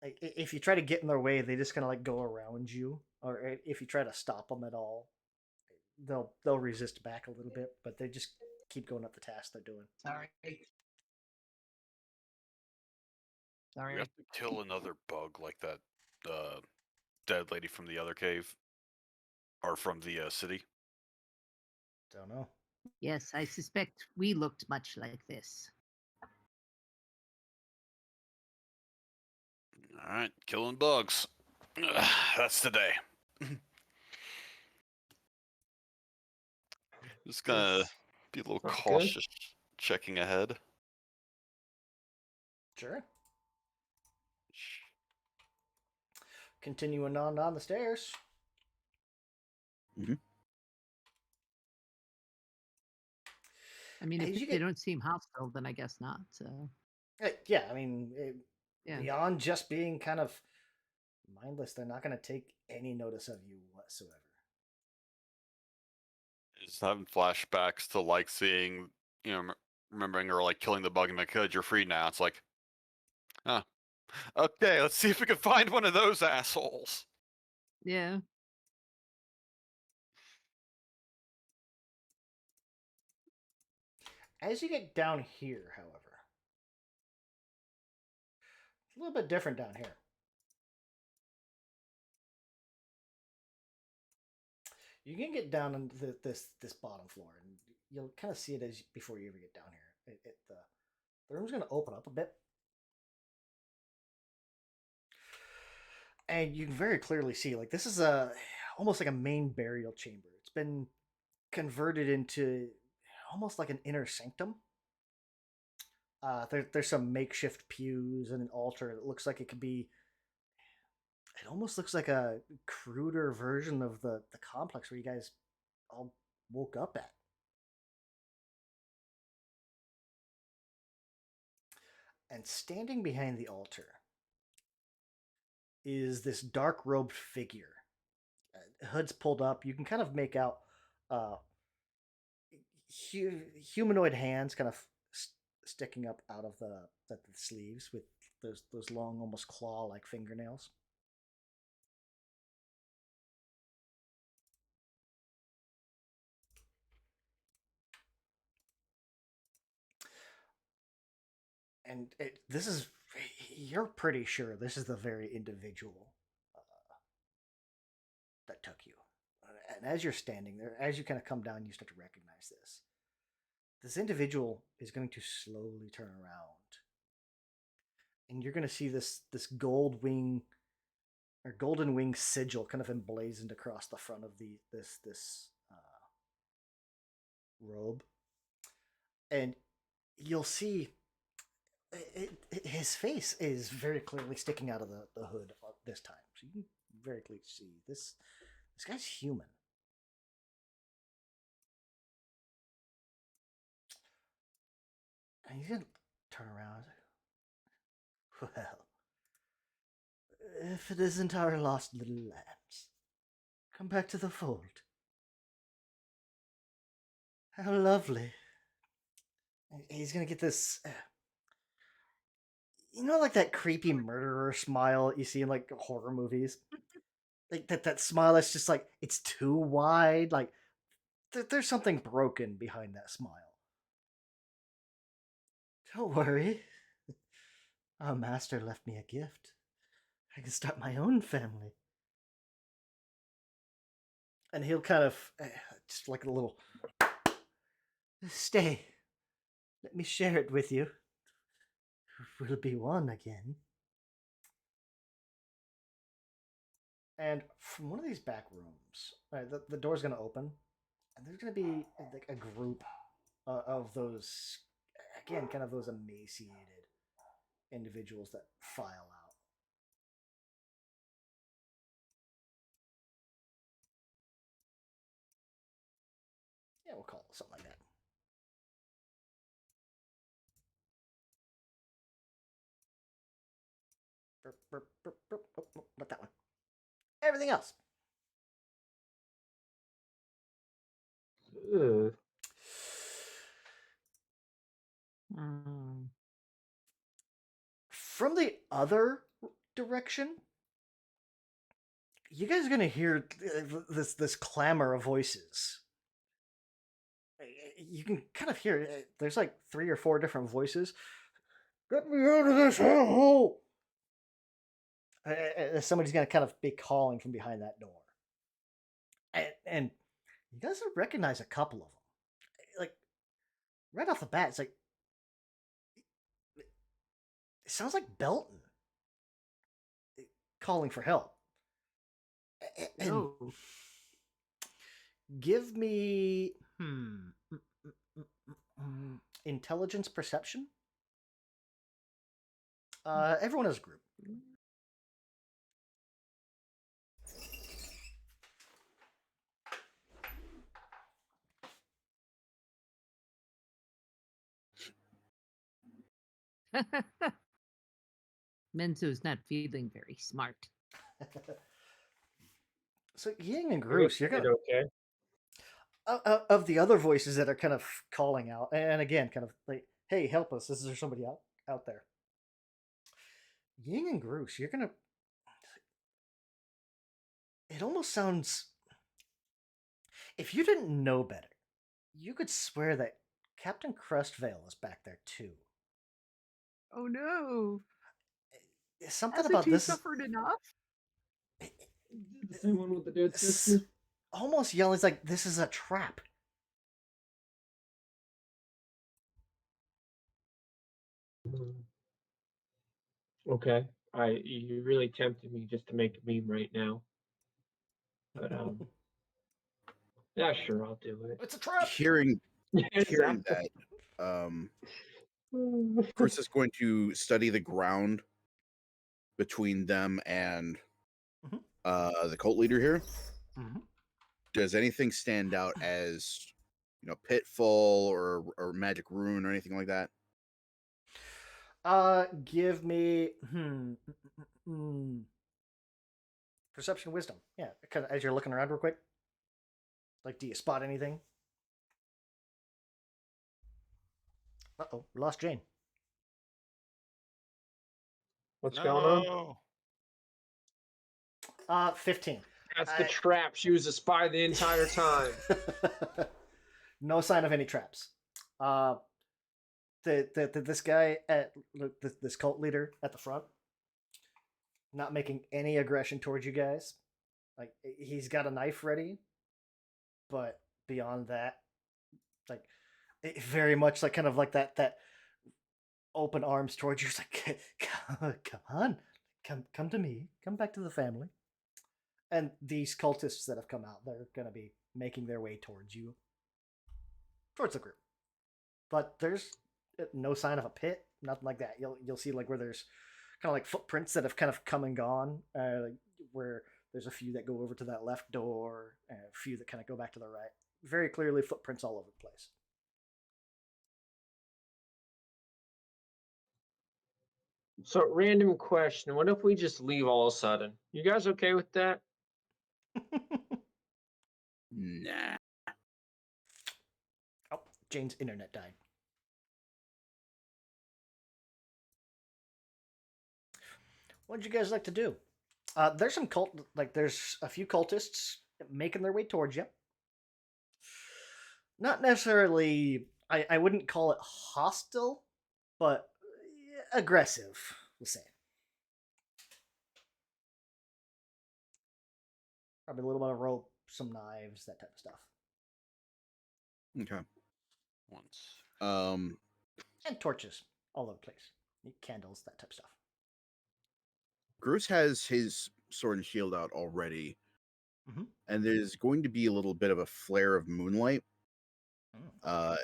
if you try to get in their way, they just kind of like go around you, or if you try to stop them at all, they'll resist back a little bit, but they just keep going up the task they're doing. Sorry. We have to kill another bug like that dead lady from the other cave. Or from the city. Don't know. Yes, I suspect we looked much like this. right, killing bugs. That's today. Just gonna Yes. be a little Not good. cautious checking ahead. Sure. Continuing on down the stairs. I mean, As if you they get- don't seem hostile, then I guess not. So Yeah, I mean, yeah. beyond just being kind of mindless, they're not going to take any notice of you whatsoever. Just having flashbacks to like seeing, remembering or like killing the bug and like, good, you're free now. It's like, huh. Okay, let's see if we can find one of those assholes. Yeah. As you get down here, however, it's a little bit different down here. You can get down into this bottom floor, and you'll kind of see it as before you ever get down here. The room's going to open up a bit, and you can very clearly see like this is almost like a main burial chamber. It's been converted into almost like an inner sanctum. There's some makeshift pews and an altar. It looks like it could be. It almost looks like a cruder version of the complex where you guys all woke up at. And standing behind the altar is this dark robed figure. Hood's pulled up. You can kind of make out humanoid hands kind of sticking up out of the sleeves with those long, almost claw-like fingernails. And this is, you're pretty sure this is the very individual that took you. And as you're standing there, as you kind of come down, you start to recognize this. This individual is going to slowly turn around, and you're going to see this golden wing sigil kind of emblazoned across the front of this robe, and you'll see his face is very clearly sticking out of the hood this time, so you can very clearly see this guy's human. And he's gonna turn around. Well, if it isn't our lost little lambs, come back to the fold. How lovely. He's gonna get this, like that creepy murderer smile you see in like horror movies. Like that smile that's just like it's too wide. Like there's something broken behind that smile. Don't worry. Our master left me a gift. I can start my own family. And he'll kind of just like a little stay. Let me share it with you. We'll be one again. And from one of these back rooms, the door's going to open, and there's going to be like a group of those, again, kind of those emaciated individuals that file out. Yeah, we'll call it something like that. Not that one. Everything else. Ugh. From the other direction, you guys are gonna hear this clamor of voices. You can kind of hear it. There's like 3 or 4 different voices. Get me out of this hellhole! Somebody's gonna kind of be calling from behind that door, and you guys recognize a couple of them. Like right off the bat, it's like it sounds like Belton. calling for help. And Oh, give me intelligence perception. Everyone as a group. Menzo's not feeling very smart. So Ying and I Groose, guess you're we gonna did okay. of the other voices that are kind of calling out, and again, kind of like, "Hey, help us! Is there somebody out there?" Ying and Groose, you're gonna. It almost sounds. If you didn't know better, you could swear that Captain Crustvale is back there too. Oh no! Something Hasn't about he this suffered enough? The same one with the dead is sister. almost yelling like this is a trap. Okay. You really tempted me just to make a meme right now. But yeah, sure, I'll do it. It's a trap. Hearing Exactly. that, Chris is going to study the ground between them and Mhm. the cult leader here. Mhm. Does anything stand out as, pitfall or magic rune or anything like that? Give me perception wisdom. Yeah, kind of as you're looking around real quick. Like, do you spot anything? Uh-oh, we lost Jane. What's going on? No. 15. That's the trap. She was a spy the entire time. No sign of any traps. This guy at this cult leader at the front, not making any aggression towards you guys. Like, he's got a knife ready, but beyond that, like, very much like kind of like that open arms towards you. It's like, come on, come to me, come back to the family. And these cultists that have come out, they're gonna be making their way towards you, towards the group. But there's no sign of a pit, nothing like that. You'll see like where there's kind of like footprints that have kind of come and gone, like where there's a few that go over to that left door, and a few that kind of go back to the right. Very clearly, footprints all over the place. So, random question. What if we just leave all of a sudden? You guys okay with that? Nah. Oh, Jane's internet died. What'd you guys like to do? There's some there's a few cultists making their way towards you. Not necessarily, I wouldn't call it hostile, but aggressive, we'll say. Probably a little bit of rope, some knives, that type of stuff. Okay. Once. And torches all over the place. Candles, that type of stuff. Groose has his sword and shield out already, Mhm. and there's going to be a little bit of a flare of moonlight. Mm.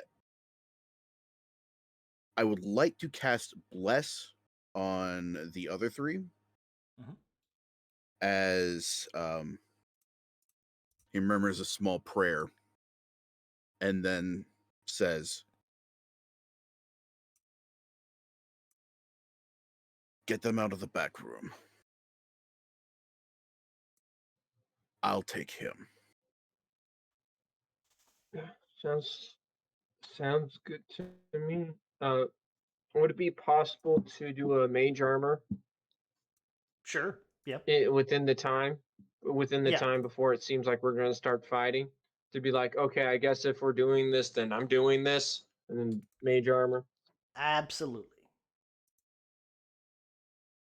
I would like to cast Bless on the other three, Mhm. as he murmurs a small prayer and then says, "Get them out of the back room. I'll take him." Sounds good to me. Would it be possible to do a mage armor Sure. Yep. within the time Yeah. before it seems like we're going to start fighting? To be like, okay, I guess if we're doing this, then I'm doing this, and then mage armor. Absolutely.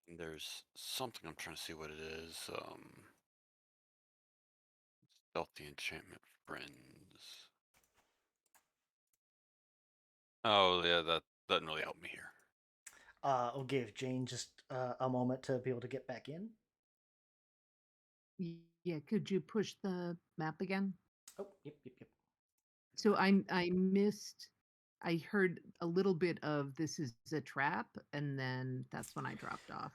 There's something I'm trying to see what it is. Stealthy enchantment friends. Oh yeah, that doesn't really help me here. I'll give Jane just a moment to be able to get back in. Yeah, could you push the map again? Oh, yep. So I missed. I heard a little bit of "this is a trap," and then that's when I dropped off.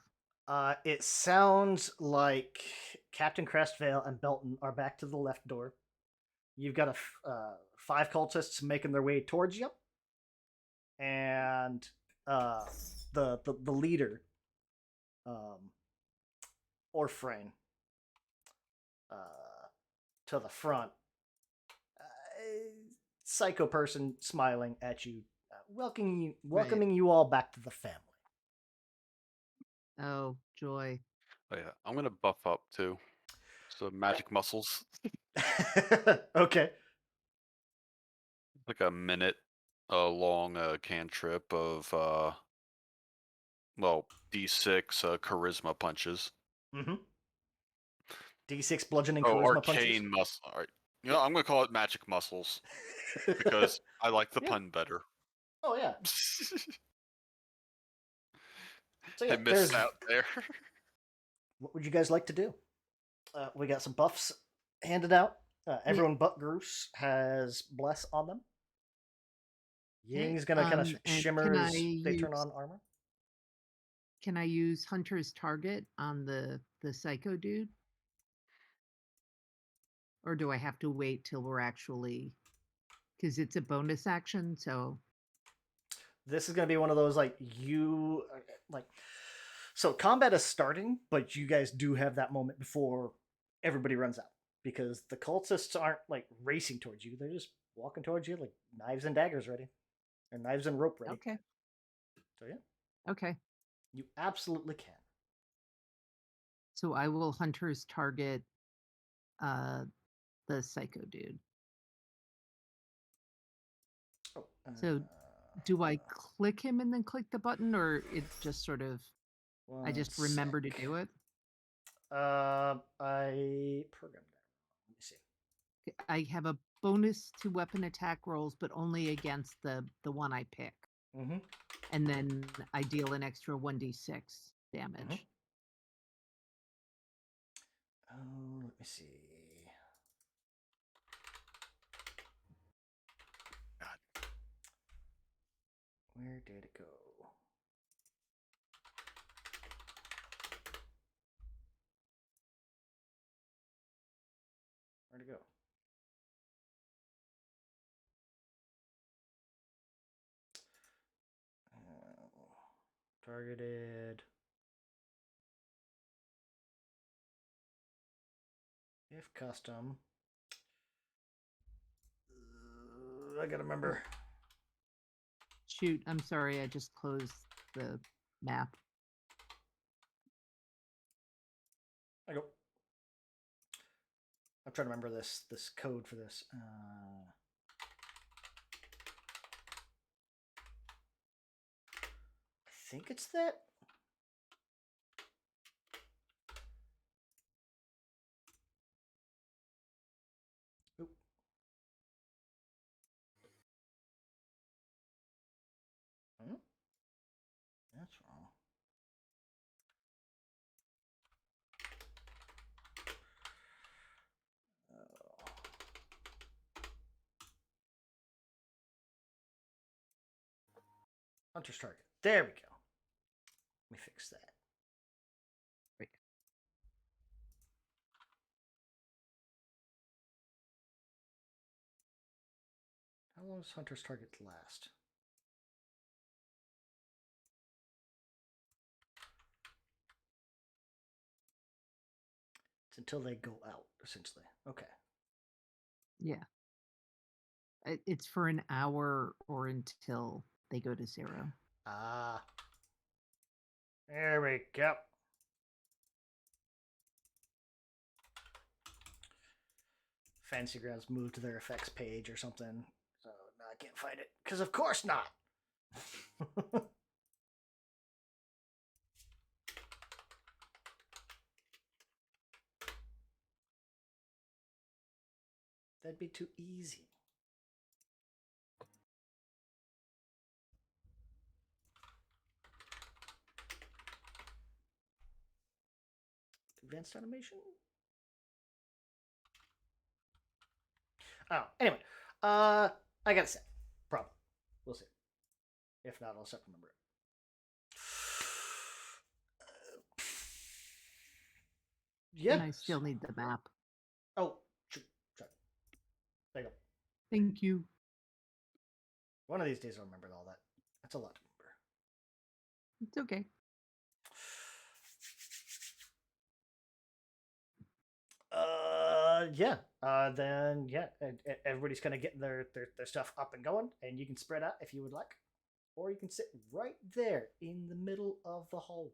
It sounds like Captain Crestvale and Belton are back to the left door. You've got 5 cultists making their way towards you, and the leader, Orfrain, to the front. Psycho person smiling at you, welcoming you all back to the family. Oh, joy. Oh yeah, I'm gonna buff up too. So magic muscles, Okay. like a minute long cantrip of well D6 charisma punches. Mm-hmm. D6 bludgeoning Oh, charisma punches. arcane muscle. All right, you know I'm gonna call it magic muscles because I like the Yeah. pun better. Oh yeah. So I yeah, missed out there. what would you guys like to do? We got some buffs handed out. Everyone but Groose has bless on them. Ying's gonna kind of and shimmer can as I they turn use- on armor. Can I use Hunter's Target on the psycho dude? Or do I have to wait till we're actually, because it's a bonus action, so This is gonna be one of those like so combat is starting, but you guys do have that moment before everybody runs out because the cultists aren't like racing towards you; they're just walking towards you like knives and daggers ready, or knives and rope ready. okay. So yeah, Okay. you absolutely can. So I will Hunter's Target the psycho dude. Oh, So do I click him and then click the button, or it just sort of I just remember to do it? I programmed that. Let me see. I have a bonus to weapon attack rolls, but only against the one I pick. Mm-hmm. And then I deal an extra 1d6 damage. Oh, let me see. God. Where did it go? Where'd it go? Targeted. If custom. I gotta remember. Shoot, I'm sorry, I just closed the map. I go. I'm trying to remember this code for this. I think it's that. Oop. Hmm? That's wrong. Oh. Hunter's target. There we go. Let me fix that. Right. How long does Hunter's target last? It's until they go out, essentially. Okay. Yeah. It's for an hour or until they go to 0. Ah. There we go. Fancy Grounds moved to their effects page or something. So now I can't find it. Because of course not. That'd be too easy. Advanced animation? Oh, anyway, I got a set. Problem. We'll see. If not, I'll set remember it. Yeah. And I still need the map. Oh, shoot. Sorry. There you go. Thank you. One of these days I'll remember all that. That's a lot to remember. It's okay. Yeah. Then yeah, everybody's kind of getting their stuff up and going, and you can spread out if you would like, or you can sit right there in the middle of the hallway,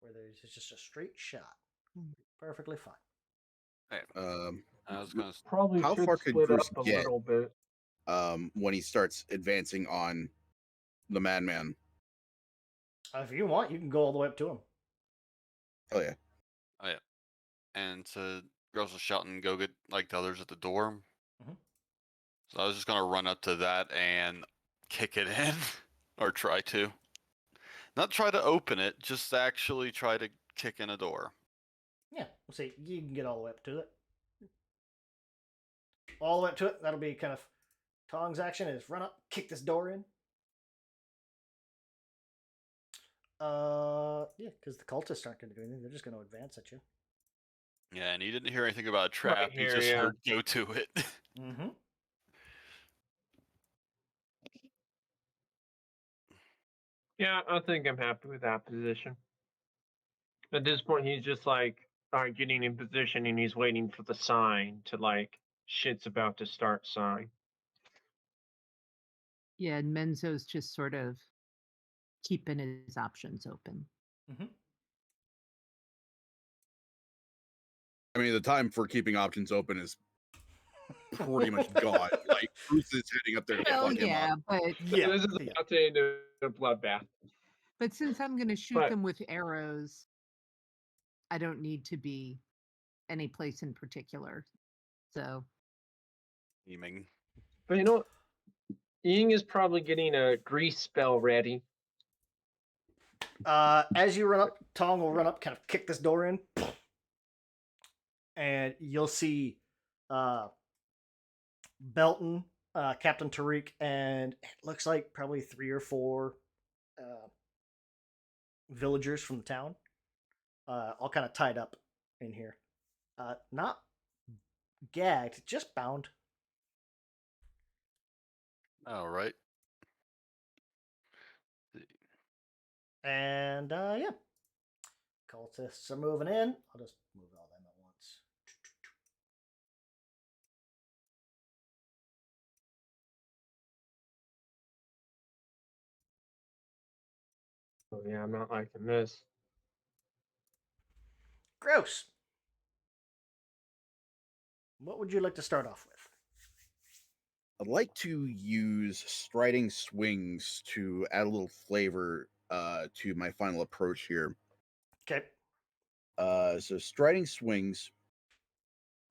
where there's just a straight shot. Perfectly fine. Hey, Um, I was gonna. Probably How should far could split Bruce up a get? little bit. When he starts advancing on the madman. If you want, you can go all the way up to him. Oh yeah. Oh yeah, and so girls are shouting, "Go get like the others at the door." Mhm. So I was just gonna run up to that and kick it in, or try to. Not try to open it, just actually try to kick in a door. Yeah, we'll see. You can get all the way up to it. All the way up to it. That'll be kind of Tong's action is run up, kick this door in. Yeah, because the cultists aren't going to do anything. They're just going to advance at you. Yeah, and he didn't hear anything about a trap. here, he just yeah. heard go to it. Mm-hmm. Yeah, I think I'm happy with that position. At this point, he's just like getting in position, and he's waiting for the sign to like shit's about to start sign. Yeah, and Menzo's just sort of keeping his options open. Mm-hmm. I mean, the time for keeping options open is pretty much gone. Like Bruce is heading up there to Well, fuck him yeah, up. but Yeah. This is yeah. about to end in a bloodbath. but since I'm going to shoot But- them with arrows, I don't need to be any place in particular. So Aiming. But you know what? Ying is probably getting a grease spell ready. As you run up, Tong will run up, kind of kick this door in, and you'll see Belton, Captain Tariq, and it looks like probably 3 or 4 villagers from the town, all kind of tied up in here. Not gagged, just bound. All right. And yeah, cultists are moving in. I'll just move all them at once. Oh yeah, I'm not liking this. Gross. What would you like to start off with? I'd like to use striding swings to add a little flavor to my final approach here. Okay. So striding swings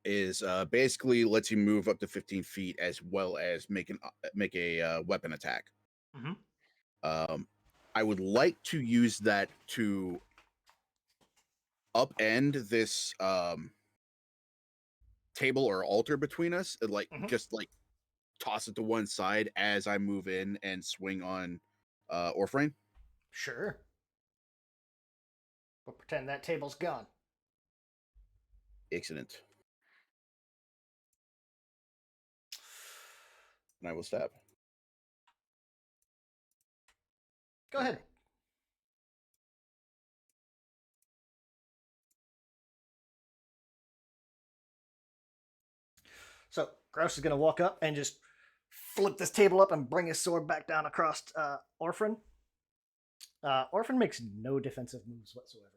is basically lets you move up to 15 feet as well as make a weapon attack. Mm-hmm. I would like to use that to upend this table or altar between us, and just like toss it to one side as I move in and swing on Orphrane. Sure. But pretend that table's gone. Excellent. And I will stab. Go ahead. So Grouse is going to walk up and just flip this table up and bring his sword back down across Orphan. Orphan makes no defensive moves whatsoever.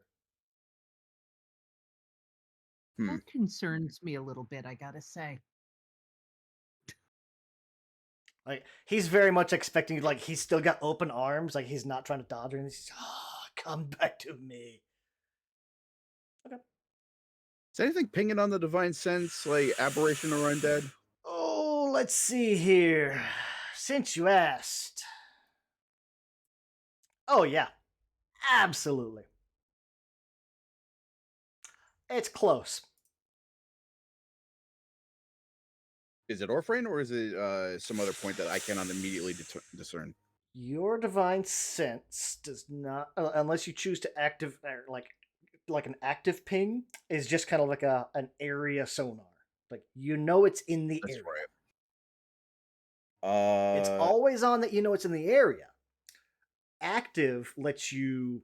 that concerns me a little bit, I gotta say. Like he's very much expecting, like he's still got open arms, like he's not trying to dodge or anything. He's, come back to me. Okay. Is anything pinging on the divine sense, like aberration or undead? Oh, let's see here. Since you asked. Oh yeah, absolutely. It's close. Is it Orphan or is it some other point that I cannot immediately discern? Your divine sense does not, unless you choose to active or like an active ping, is just kind of like an area sonar. Like you know it's in the That's area. right. It's always on that you know it's in the area. Active lets you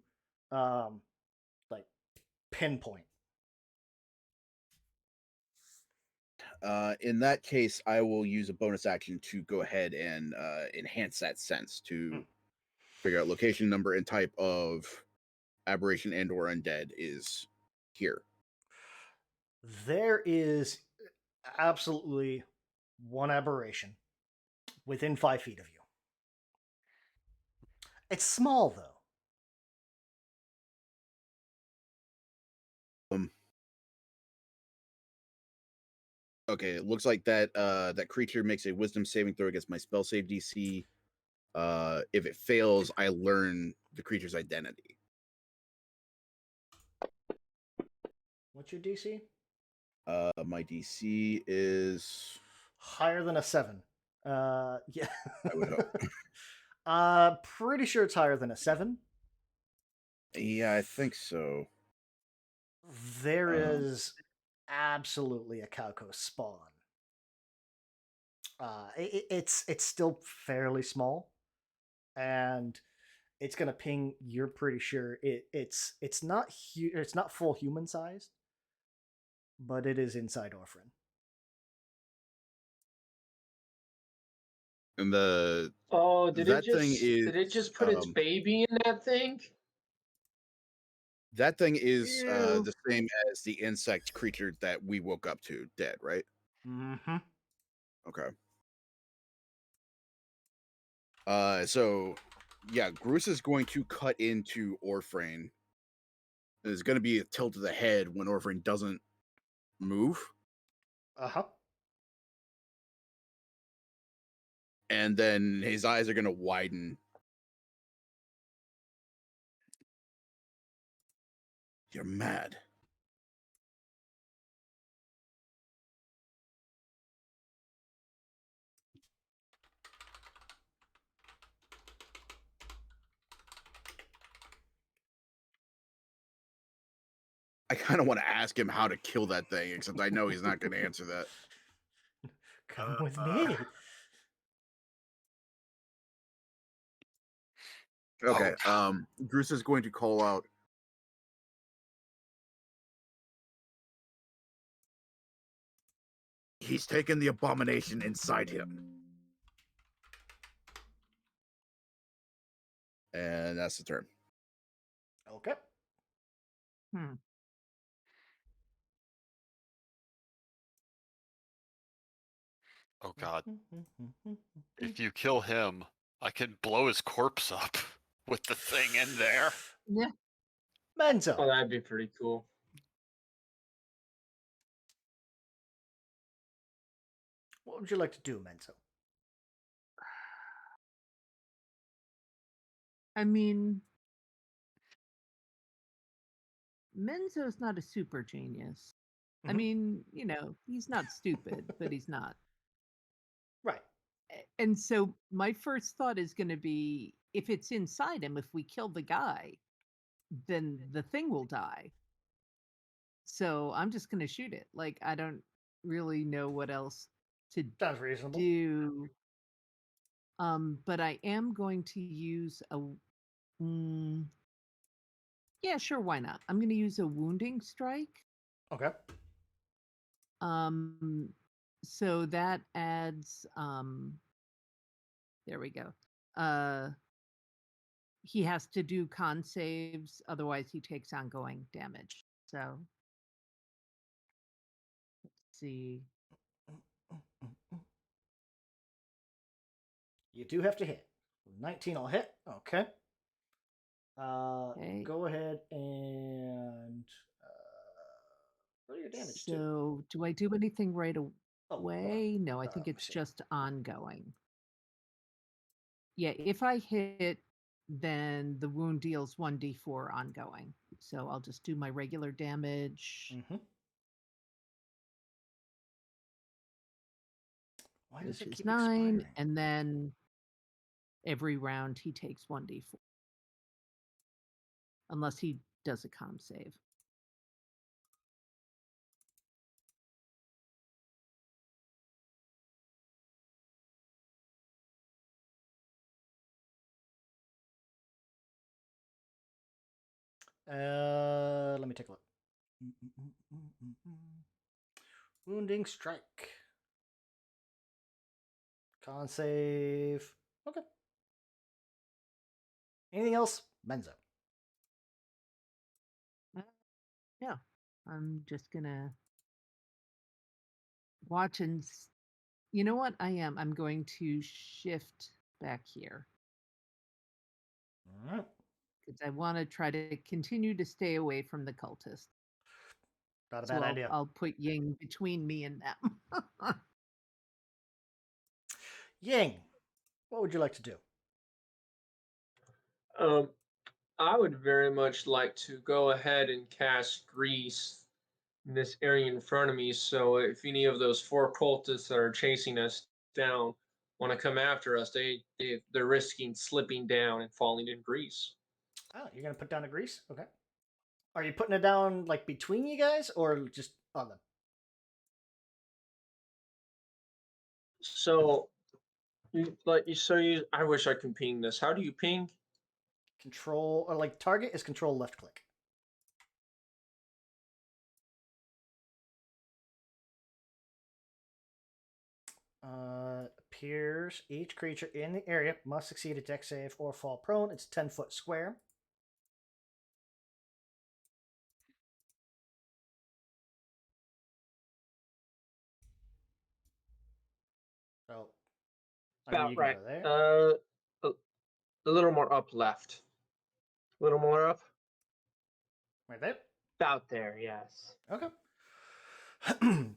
like pinpoint. In that case, I will use a bonus action to go ahead and enhance that sense to figure out location, number, and type of aberration and or undead is here. There is absolutely one aberration within 5 feet of you. It's small though. Okay, it looks like that creature makes a wisdom saving throw against my spell save DC. If it fails, I learn the creature's identity. What's your DC? My DC is Higher than a 7. Yeah. I would hope. Pretty sure it's higher than a 7. Yeah, I think so. There is absolutely a Calco spawn. It's still fairly small, and it's gonna ping. You're pretty sure it's not it's not full human sized, but it is inside Orphan. And the Oh, did that it thing just is did it just put its baby in that thing? that thing is Ew. the same as the insect creature that we woke up to dead, right? Mm-hmm. Okay. So yeah, Gruus is going to cut into Orphan. There's going to be a tilt to the head when Orphan doesn't move, Uh-huh. and then his eyes are going to widen. You're mad. I kind of want to ask him how to kill that thing, except I know he's not going to answer that. Come with me. Okay. Gruus is going to call out. He's taken the abomination inside him. And that's the turn. Okay. Oh god. If you kill him, I can blow his corpse up with the thing in there. Yeah. Menzo. Oh, that'd be pretty cool. What would you like to do, Menzo? I mean, Menzo's not a super genius. I Mhm. mean, you know, he's not stupid, but he's not. Right. And so my first thought is going to be if it's inside him, if we kill the guy, then the thing will die. So I'm just going to shoot it. Like, I don't really know what else to Sounds reasonable. do. But I am going to use a. Yeah, sure. Why not? I'm going to use a wounding strike. Okay. So that adds. There we go. He has to do con saves, otherwise he takes ongoing damage. So let's see. You do have to hit. 19 will hit. Okay. Okay. Go ahead and roll your damage too. So do I do anything right away? No, I think let me it's see. just ongoing. Yeah, if I hit, then the wound deals 1d4 ongoing. So I'll just do my regular damage. Mm-hmm. Why does which it is keep 9, expiring? and then every round he takes 1d4. Unless he does a con save. Let me take a look. Wounding strike. Con save. Okay. Anything else? Menzo. Yeah. I'm just gonna watch and you know what? I am. I'm going to shift back here All right. because I want to try to continue to stay away from the cultists. Not a So bad idea. I'll put Ying between me and them. Ying, what would you like to do? I would very much like to go ahead and cast grease in this area in front of me. So if any of those 4 cultists that are chasing us down want to come after us, they're risking slipping down and falling in grease. Oh, you're gonna put down the grease? Okay. Are you putting it down like between you guys or just on them? So I wish I could ping this. How do you ping? Control or like target is control left click. Appears each creature in the area must succeed a dex save or fall prone. It's 10-foot square. So I mean, About you can right. go there. A little more up left. A little more up. Right there. About there, yes. Okay.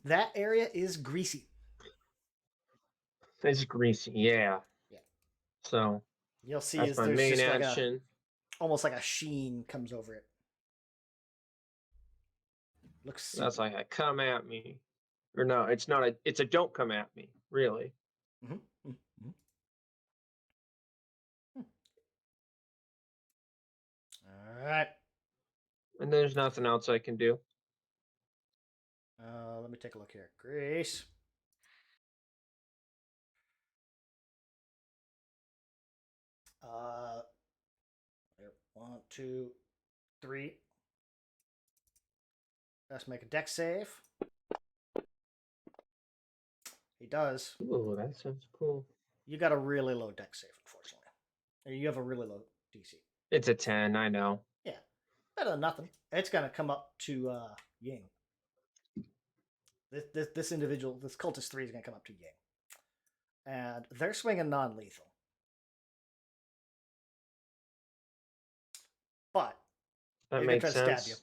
That area is greasy. It's greasy, yeah. Yeah. So You'll see that's is my there's main just action. almost like a sheen comes over it. Looks super. That's like a come at me. Or no, it's not it's a don't come at me, really. Mm-hmm. Mm-hmm. All right. And there's nothing else I can do. Let me take a look here. Grace. There. 1, 2, 3. Let's make a dex save. He does. Ooh, that sounds cool. You got a really low dex save, unfortunately. Or you have a really low DC. It's a 10, I know. Yeah. Better than nothing. It's gonna come up to Ying. This individual, this cultist 3 is gonna come up to Ying. And they're swinging non-lethal. But That he's gonna makes try to sense. stab you.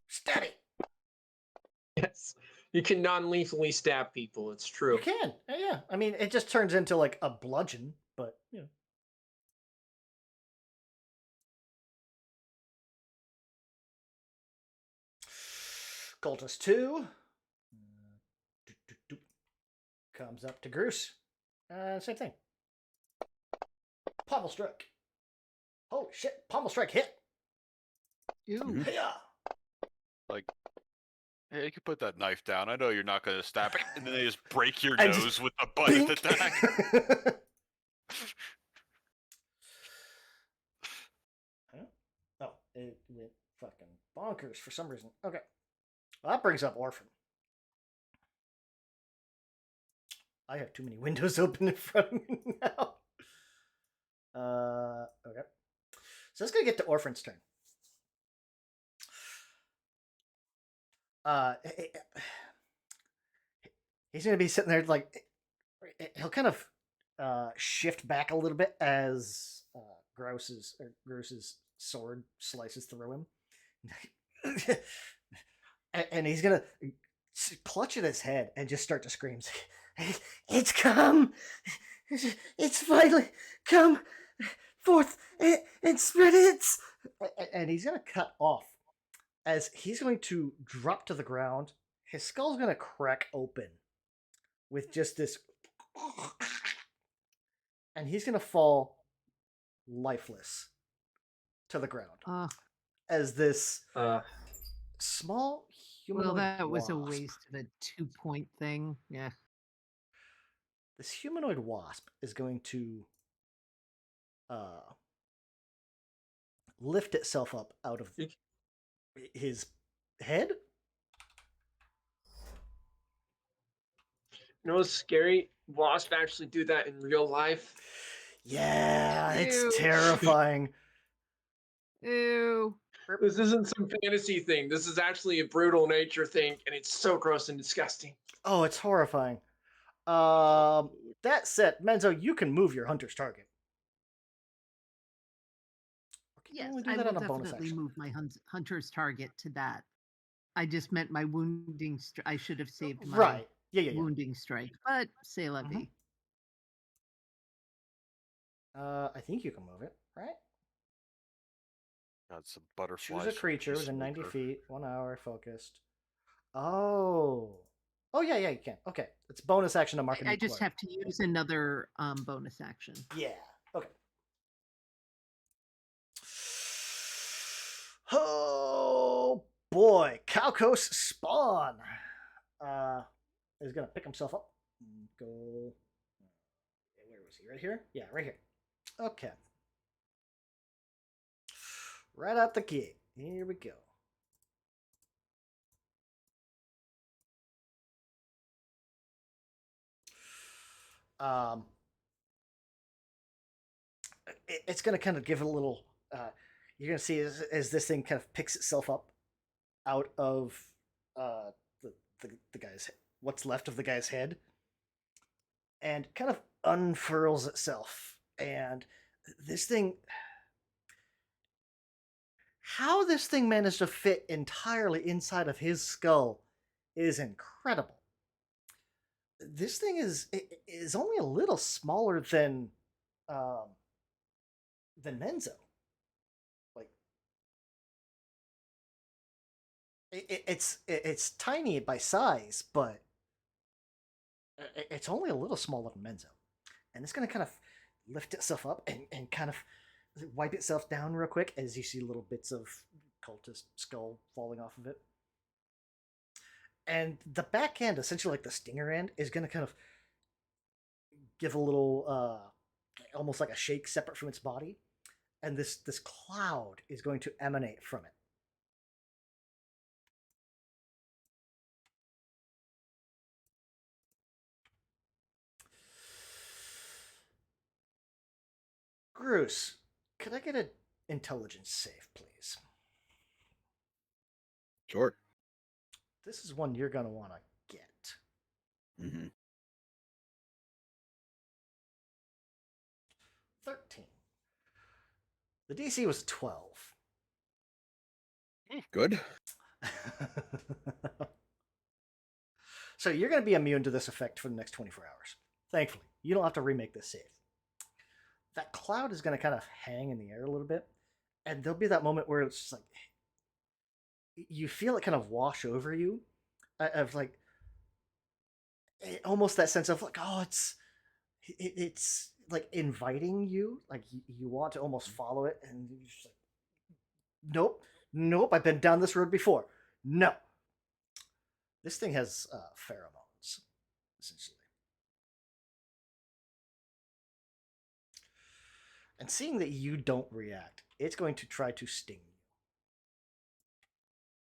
Stab it! Yes. You can non-lethally stab people, it's true. You can. Yeah. I mean, it just turns into like a bludgeon, but you know. Cultist 2 comes up to Groose. Same thing. Pommel strike. Holy shit! Pommel strike hit. Ew. Yeah. Like, hey, you can put that knife down. I know you're not going to stab it. And then they just break your And nose just with the butt of the Bink. attack. Oh, it went fucking bonkers for some reason. Okay. Well, that brings up Orphan. I have too many windows open in front of me now. Okay. So let's go get to Orphan's turn. He's gonna be sitting there like he'll kind of shift back a little bit as Gross's sword slices through him, and he's gonna clutch at his head and just start to scream. It's come! It's finally come forth and spread its. And he's gonna cut off as he's going to drop to the ground. His skull's gonna crack open with just this and he's gonna fall lifeless to the ground as this small humanoid well, that was a wasp. waste of a 2-point thing. Yeah. This humanoid wasp is going to lift itself up out of his head. You know what's scary? Wasps actually do that in real life. Yeah, Ew. it's terrifying. Ew. This isn't some fantasy thing. This is actually a brutal nature thing, and it's so gross and disgusting. Oh, it's horrifying. That said, Menzo, you can move your hunter's target. Or can you Yes, only do I that will on a bonus definitely action? move my hunter's target to that. I just meant my wounding. I should have saved my Right. Yeah. wounding strike, but c'est la Mhm. vie. I think you can move it, right? Got some butterflies. Choose a from creature within Peacemaker. 90 feet, 1 hour, focused. Oh. Oh, yeah, you can. Okay. It's bonus action to mark a new I just quarry. have to use another bonus action. Yeah. Okay. Oh boy, Calcos Spawn is gonna pick himself up and go. Where was he? Right here? Yeah, right here. Okay. Right out the gate. Here we go. Um, it's gonna kind of give it a little. You're gonna see as this thing kind of picks itself up out of uh, the guy's what's left of the guy's head, and kind of unfurls itself. And this thing, how this thing managed to fit entirely inside of his skull, is incredible. This thing is only a little smaller um, than Menzo. Like it's tiny by size, but it's only a little smaller than Menzo, and it's gonna kind of lift itself up and kind of wipe itself down real quick as you see little bits of cultist skull falling off of it. And the back end, essentially like the stinger end, is gonna kind of give a little almost like a shake separate from its body, and this cloud is going to emanate from it. Bruce, could I get an intelligence save, please? Sure. This is one you're gonna want to get. Mm-hmm. 13. The DC was 12. Good. So you're going to be immune to this effect for the next 24 hours. Thankfully, you don't have to remake this save. That cloud is going to kind of hang in the air a little bit, and there'll be that moment where it's just like you feel it kind of wash over you, of like almost that sense of like, oh, it's like inviting you, like you want to almost follow it, and you're just like, nope, I've been down this road before. No, this thing has pheromones, essentially. And seeing that you don't react, it's going to try to sting you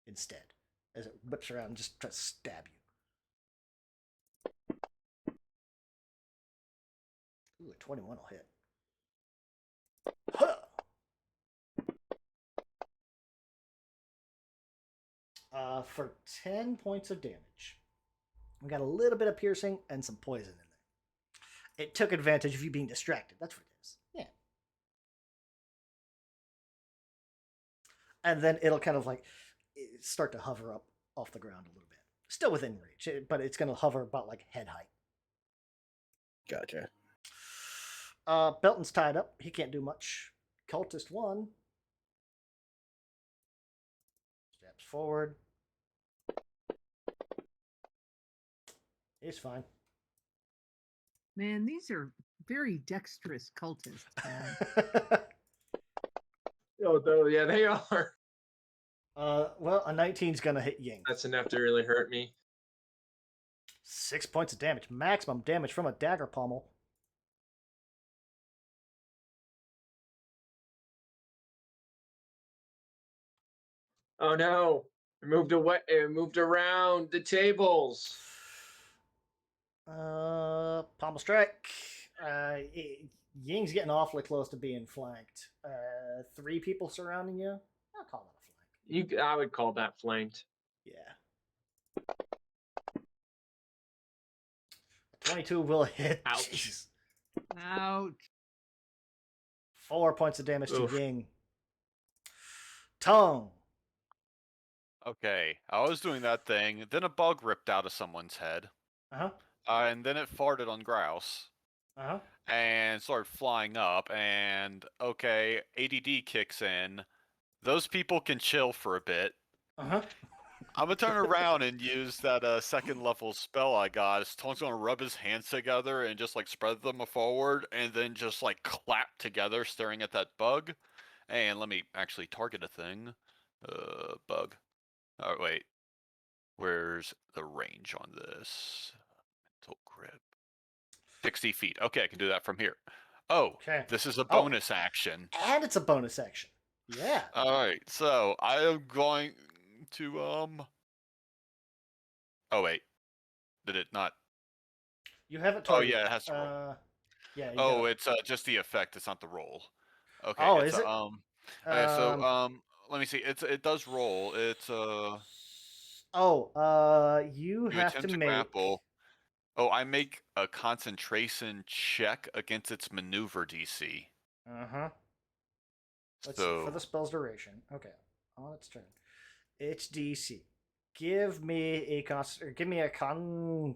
instead, as it whips around and just tries to stab you. Ooh, a 21 will hit. Huh! For 10 points of damage. We got a little bit of piercing and some poison in there. It took advantage of you being distracted. That's what it is. Yeah. And then it'll kind of like start to hover up off the ground a little bit. Still within reach, but it's going to hover about like head height. Gotcha. Belton's tied up. He can't do much. Cultist 1 steps forward. He's fine. Man, these are very dexterous cultists, man. Oh, yeah, they are. Well, a 19's gonna hit Ying. That's enough to really hurt me. 6 points of damage. Maximum damage from a dagger pommel. Oh no! It moved away. It moved around the tables. Pommel strike. Ying's getting awfully close to being flanked. 3 people surrounding you. I'll call it a flank. I would call that flanked. Yeah. 22 will hit. Ouch. Jesus. Ouch. 4 points of damage Oof. to Ying. Tongue. Okay, I was doing that thing. Then a bug ripped out of someone's head, Uh-huh. and then it farted on grouse Uh-huh. and started flying up. And okay, ADD kicks in. Those people can chill for a bit. Uh-huh. I'm gonna turn around and use that second level spell I got. His tongue's gonna rub his hands together and just like spread them forward, and then just like clap together, staring at that bug. And let me actually target a thing. Bug. Oh wait, where's the range on this? Mental grip. 60 feet. Okay, I can do that from here. Oh, Okay. this is a Oh. bonus action. And it's a bonus action. Yeah. All right, so I am going to Oh wait, did it not? You have it Oh targeted. yeah, it has to roll. Yeah. You Oh, got it. it's just the effect. It's not the roll. Okay. Oh, it's is it? Okay, so let me see. It does roll. It's You you have to attempt to make. grapple. Oh, I make a concentration check against its maneuver DC. Uh-huh. Let's see, So for the spell's duration. Okay. On its turn. It's DC. Give me a con. Or give me a con.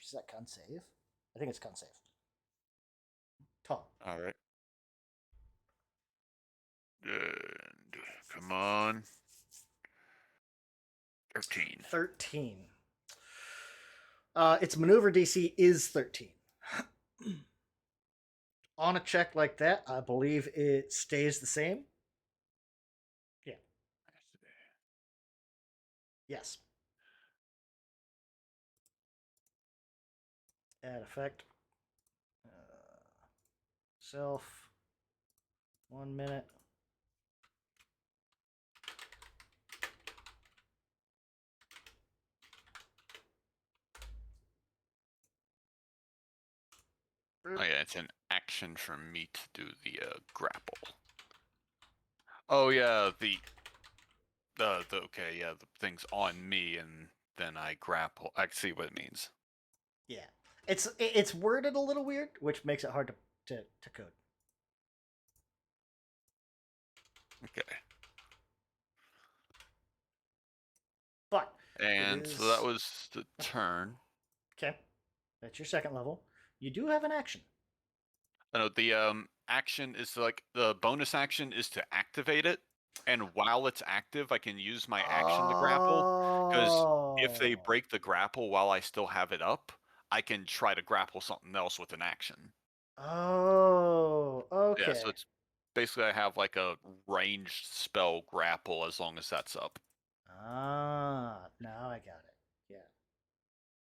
Is that con save? I think it's con save. Tom. all right. And, come on. 13. 13. Its maneuver DC is 13. On a check like that, I believe it stays the same. Yeah. Yes. Add effect. Self. 1 minute. Oh yeah, it's an action for me to do the grapple. Oh yeah, the okay, yeah, the thing's on me and then I grapple. I see what it means. Yeah. It's worded a little weird, which makes it hard to code. Okay. But And so that was the turn. okay. That's your second level. You do have an action. No, the action is like the bonus action is to activate it, and while it's active, I can use my action to grapple. Because if they Oh. break the grapple while I still have it up, I can try to grapple something else with an action. Oh, okay. Yeah, so it's basically I have like a ranged spell grapple as long as that's up. Now I got it. Yeah.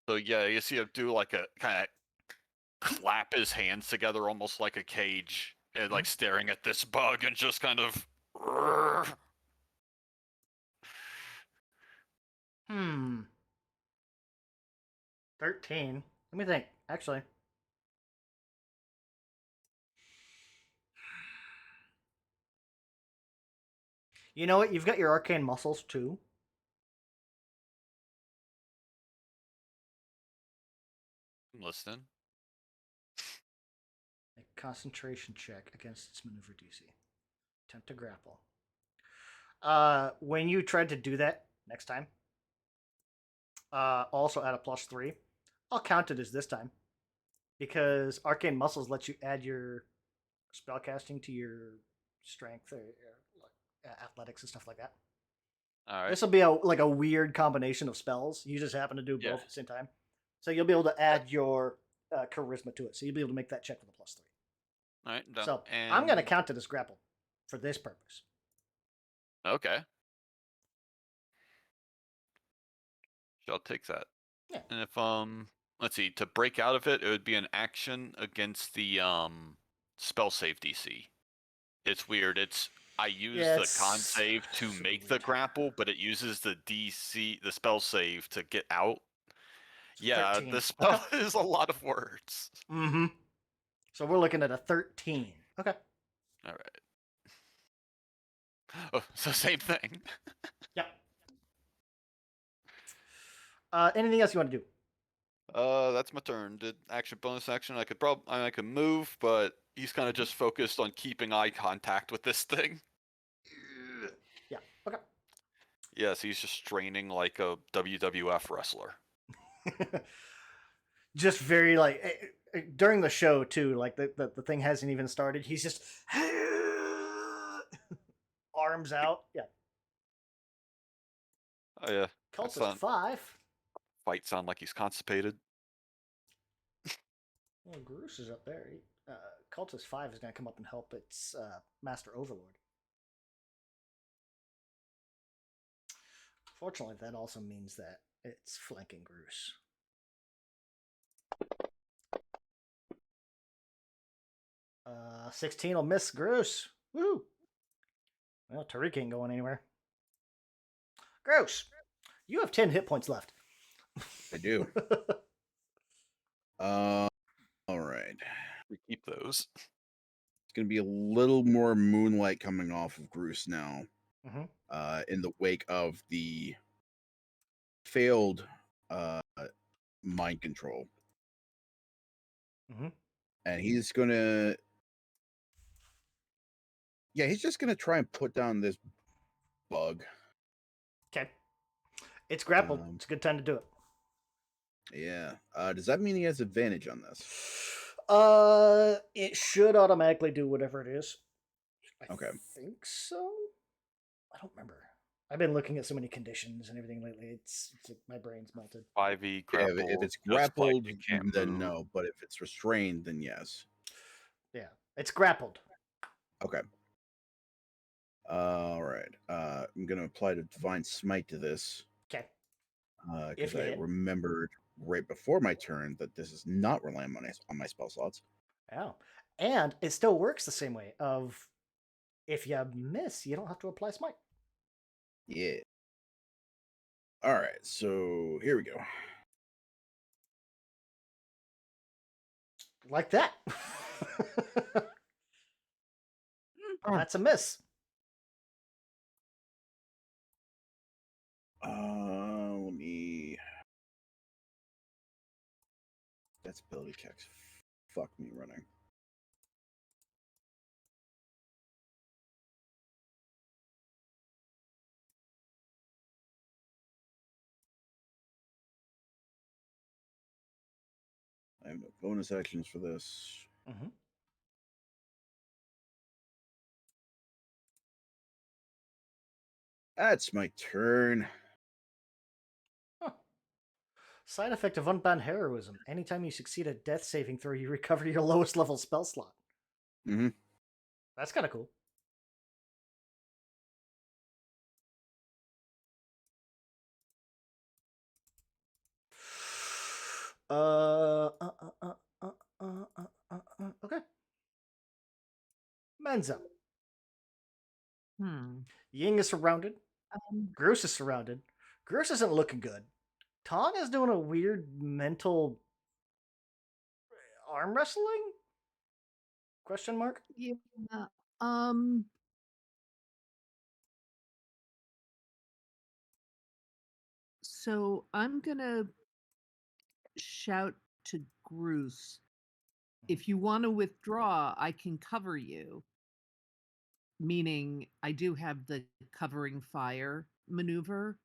So yeah, you see him do like a kind of clap his hands together almost like a cage and like staring at this bug and just kind of 13. Let me think. Actually. You know what? You've got your arcane muscles too. I'm listening. A concentration check against its maneuver DC. Attempt to grapple. When you tried to do that next time, also add a +3. I'll count it as this time because arcane muscles lets you add your spellcasting to your strength or athletics and stuff like that. All right. This will be like a weird combination of spells. You just happen to do both Yeah. at the same time, so you'll be able to add your charisma to it, so you'll be able to make that check with a +3. All right, done. So and I'm going to count it as grapple for this purpose. Okay. I'll take that. Yeah. And if let's see, to break out of it, it would be an action against the spell save DC. It's weird. I use Yeah, the con it's save to super make the weird. grapple, but it uses the DC, the spell save to get out. Yeah, 13. the spell Okay. is a lot of words. Mm-hmm. So we're looking at a 13. Okay. All right. Oh, so same thing. Yep. Anything else you want to do? That's my turn. Did action bonus action? I could move, but he's kind of just focused on keeping eye contact with this thing. Yeah. Okay. Yes, he's just straining like a WWF wrestler. Just very like during the show too. Like the thing hasn't even started. He's just arms out. Yeah. Oh yeah. Cultist 5. Fight sound like he's constipated. Well, Groose is up there. Cultist 5 is going to come up and help its Master Overlord. Fortunately, that also means that it's flanking Groose. Uh, 16 will miss Groose. Woo! Well, Tariq ain't going anywhere. Groose, you have 10 hit points left. I do. All right. We keep those. It's gonna be a little more moonlight coming off of Groose now. Mm-hmm. In the wake of the failed mind control. Mm-hmm. And he's just gonna try and put down this bug. Okay. It's grappled. It's a good time to do it. Yeah. Does that mean he has advantage on this? It should automatically do whatever it is. Okay. I think so. I don't remember. I've been looking at so many conditions and everything lately. It's like my brain's melted. 5e Yeah, grapple. if it's just like grappled, you can't then move. no. But if it's restrained, then yes. Yeah, it's grappled. Okay. All right. I'm gonna apply the divine smite to this. Okay. Because I remembered right before my turn that this is not relying on my spell slots. Oh, and it still works the same way. Of if you miss, you don't have to apply smite. Yeah. All right. So here we go. Like that. That's a miss. Let me. That's ability checks. Fuck me running. I have no bonus actions for this. Mm-hmm. That's my turn. Huh. Side effect of unbound heroism. Anytime you succeed a death saving throw, you recover your lowest level spell slot. Mm-hmm. That's kind of cool. Okay. Menzo. Ying is surrounded. Groose is surrounded. Groose isn't looking good. Tong is doing a weird mental arm wrestling? Question mark? Yeah. So I'm gonna shout to Groose. If you want to withdraw, I can cover you. Meaning I do have the covering fire maneuver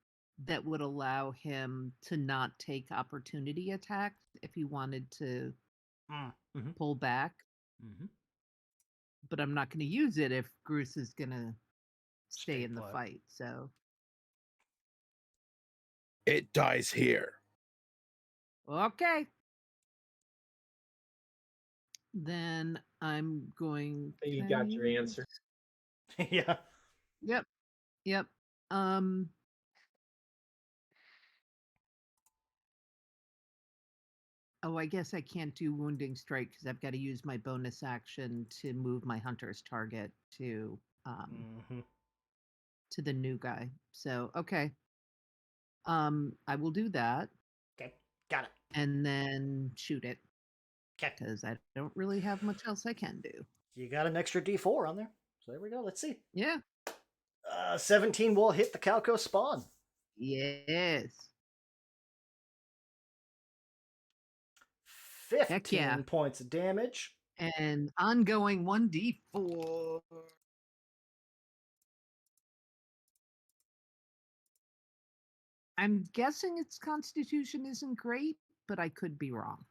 that would allow him to not take opportunity attacks if he wanted to pull back. Mm-hmm. But I'm not going to use it if Groose is going to stay Stay in the put. fight. So It dies here. okay. Then I'm going. You can I got your use- answer. Yeah. Yep. Yep. Oh, I guess I can't do wounding strike because I've got to use my bonus action to move my hunter's target to Mm-hmm. to the new guy. So okay. I will do that Okay. Got it. and then shoot it Okay. because I don't really have much else I can do. You got an extra D4 on there. So there we go. Let's see. Yeah. 17 will hit the Calco spawn. Yes. 15 yeah. points of damage. And ongoing 1d4. I'm guessing its constitution isn't great, but I could be wrong.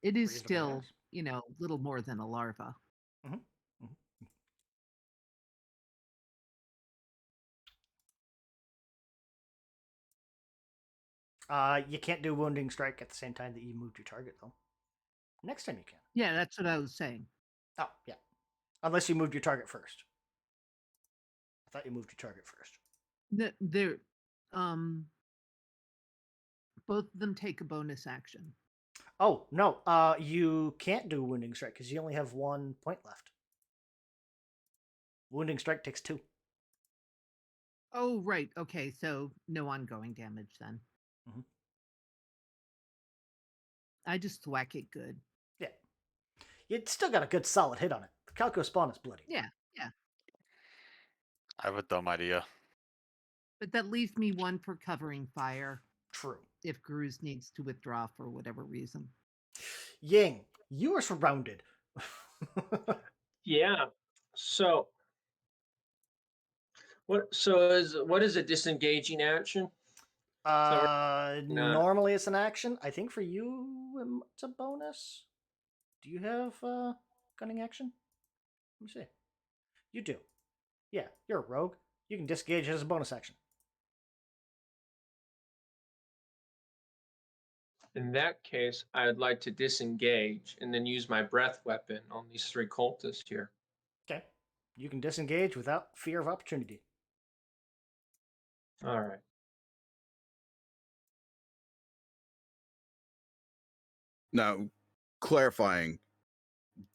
It is Reasonable still, guess. little more than a larva. Mhm. You can't do wounding strike at the same time that you moved your target, though. Next time you can. Yeah, that's what I was saying. Oh, yeah. Unless you moved your target first. I thought you moved your target first. They're, both of them take a bonus action. Oh, no. You can't do wounding strike because you only have 1 point left. Wounding strike takes 2. Oh, right. Okay, so no ongoing damage then. Mhm. I just thwack it good. Yeah. You still got a good solid hit on it. The Calco spawn is bloody. Yeah, yeah. I have a dumb idea. But that leaves me 1 for covering fire True. if Gruz needs to withdraw for whatever reason. Ying, you are surrounded. Yeah. So what is a disengaging action? No. Normally it's an action. I think for you it's a bonus. Do you have gunning action? Let me see. You do. Yeah, you're a rogue. You can disengage as a bonus action. In that case, I'd like to disengage and then use my breath weapon on these 3 cultists here. Okay. You can disengage without fear of opportunity. All right. Now, clarifying,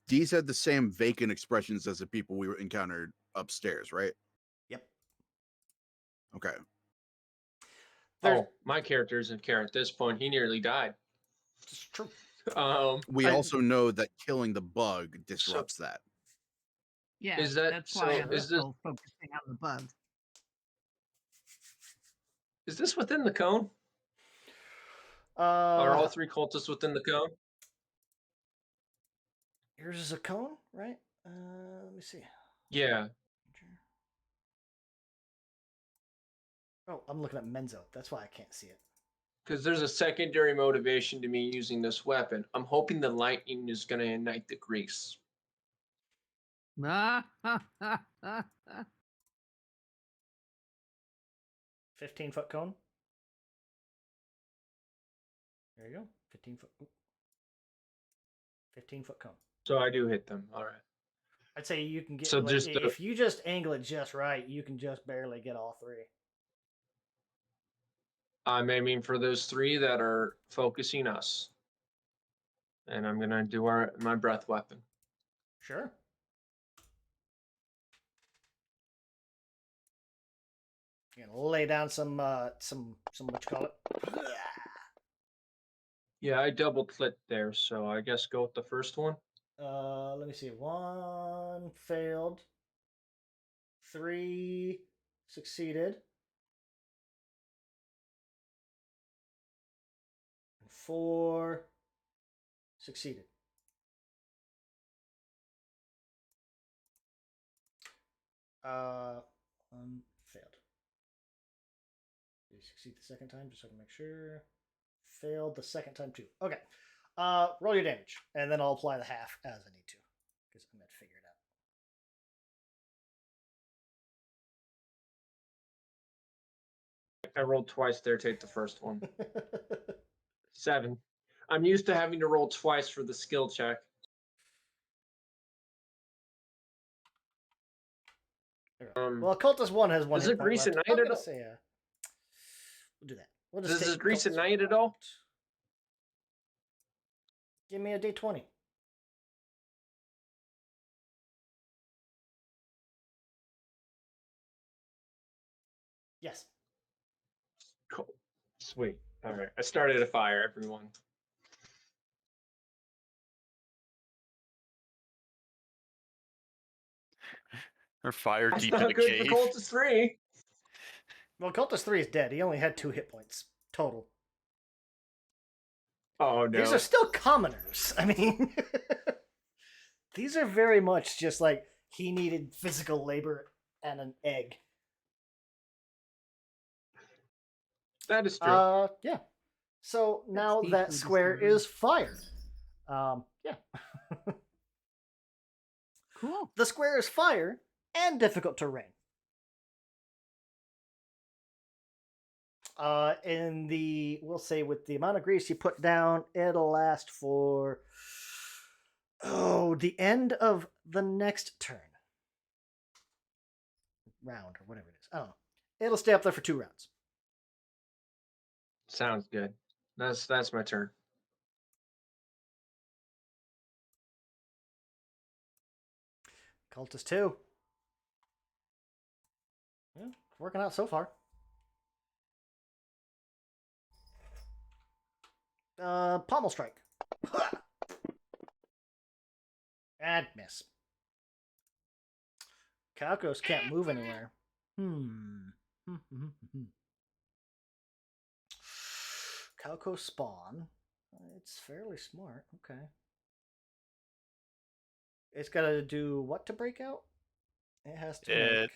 these had the same vacant expressions as the people we encountered upstairs, right? Yep. Okay. There's, Oh, my character isn't care at this point. He nearly died. it's true. We I- also know that killing the bug disrupts that. Yeah, Is that- that's so why I'm is this- still focusing on the bug. Is this within the cone? Are all Uh, 3 cultists within the cone? yours is a cone, right? Let me see. Yeah. Oh, I'm looking at Menzo. That's why I can't see it. Because there's a secondary motivation to me using this weapon. I'm hoping the lightning is going to ignite the grease. 15-foot cone. There you go. 15-foot. 15-foot cone. So I do hit them. All right. I'd say you can get So like, just if you just angle it just right, you can just barely get all 3. I'm aiming for those 3 that are focusing us. And I'm going to do my breath weapon. Sure. You're gonna lay down some what you call it. Yeah, I double clicked there. So I guess go with the first one. Let me see. 1 failed. 3 succeeded. 4 succeeded. One failed. Did you succeed the second time? Just so I can make sure. Failed the second time too. Okay. Roll your damage, and then I'll apply the half as I need to, because I'm gonna figure it I rolled twice there. Take the first one. out. 7. I'm used to having to roll twice for the skill check. Well, Cultist 1 has one Is hit it point recent left. night I'm at gonna all? say we'll do that. We'll just Does take it recent Cultist night 1 at all? out. Give me a D20. Yes. Cool. Sweet. All right. I started a fire, everyone. Or fire That's deep in not the good cave. for Cultist 3. Well, Cultist 3 is dead. He only had 2 hit points total. Oh, no. These are still commoners. I mean, these are very much just like he needed physical labor and an egg. That is true. Yeah. So now deeply that square disturbing. is fired. Yeah. Cool. The square is fire and difficult terrain. In the, we'll say with the amount of grease you put down, it'll last for the end of the next turn. Round or whatever it is. I don't know. It'll stay up there for 2 rounds. Sounds good. That's my turn. Cultist 2. Yeah, working out so far. Pommel strike. And miss. Calcos can't move anywhere. Calco spawn. It's fairly smart. Okay. It's got to do what to break out? It has to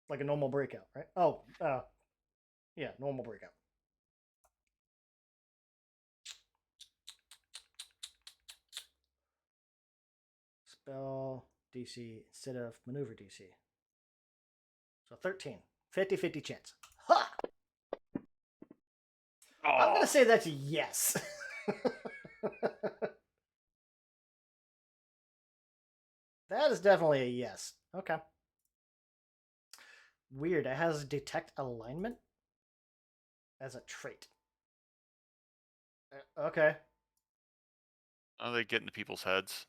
like a normal breakout, right? Oh, yeah, normal breakout. Spell DC instead of maneuver DC. So 13. 50-50 chance. Ha! I'm going to say that's a yes. That is definitely a yes. Okay. Weird. It has detect alignment as a trait. Okay. Oh, they get into people's heads.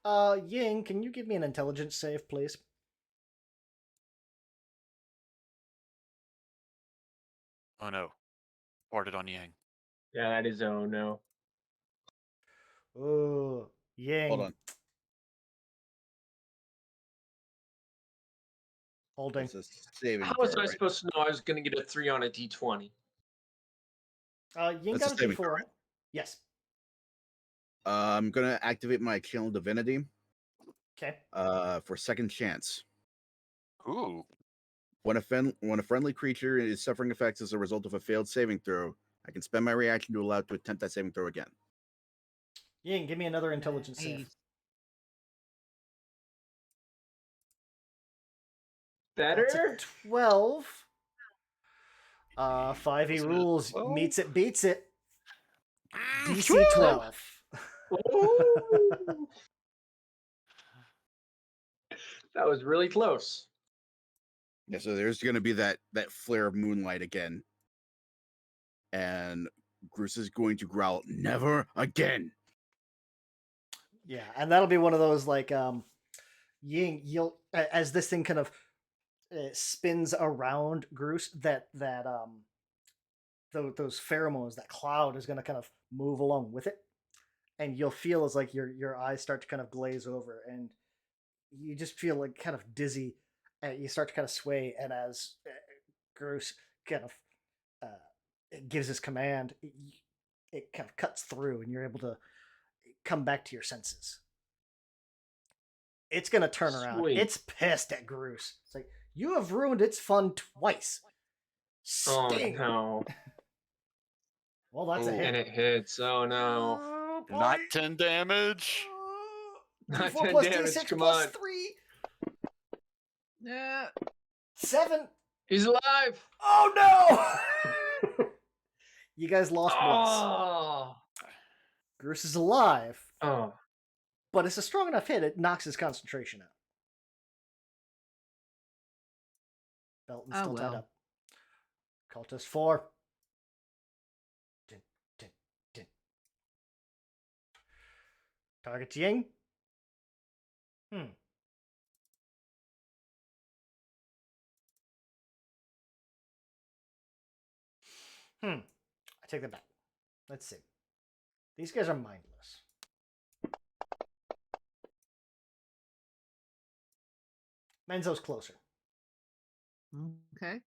Ying, can you give me an intelligence save, please? Oh no. Farted on Yang. Yeah, that is oh no. Oh, Ying. Hold on. Holding. It's a saving How was throw, I right? supposed to know I was going to get a 3 on a d20? Ying That's got a a saving D4. throw, right? Yes. I'm gonna activate my channel divinity. Okay. For second chance. Ooh. When a friendly creature is suffering effects as a result of a failed saving throw, I can spend my reaction to allow it to attempt that saving throw again. Ying, give me another intelligence save. Nice. That's a Better? 12. 5e Wasn't it a rules 12? meets it, beats it. DC Woo! 12. Ooh. That was really close. Yeah, so there's gonna be that flare of moonlight again. And Bruce is going to growl, "Never again." Yeah, and that'll be one of those like Ying, you'll as this thing kind of spins around Groose, those pheromones, that cloud is going to kind of move along with it, and you'll feel as like your eyes start to kind of glaze over, and you just feel like kind of dizzy, and you start to kind of sway, and as Groose kind of gives his command, it kind of cuts through, and you're able to come back to your senses. It's gonna turn around. Sweet. It's pissed at Groose. It's like, you have ruined its fun twice. Sting. Oh no. Well, that's a Ooh. hit. And it hits. Oh no. Oh, boy. Not 10 damage. Not 4 10 plus damage, D6 come plus on. 3. Yeah. 7. He's alive. Oh no! You guys lost once. Oh. Bruce is alive, Oh. but it's a strong enough hit, it knocks his concentration out. Belton's Oh, still tied well. up. Cultist 4. Dun, dun, dun. Target Ying. I take that back. Let's see. These guys are mindless. Menzo's closer. Okay.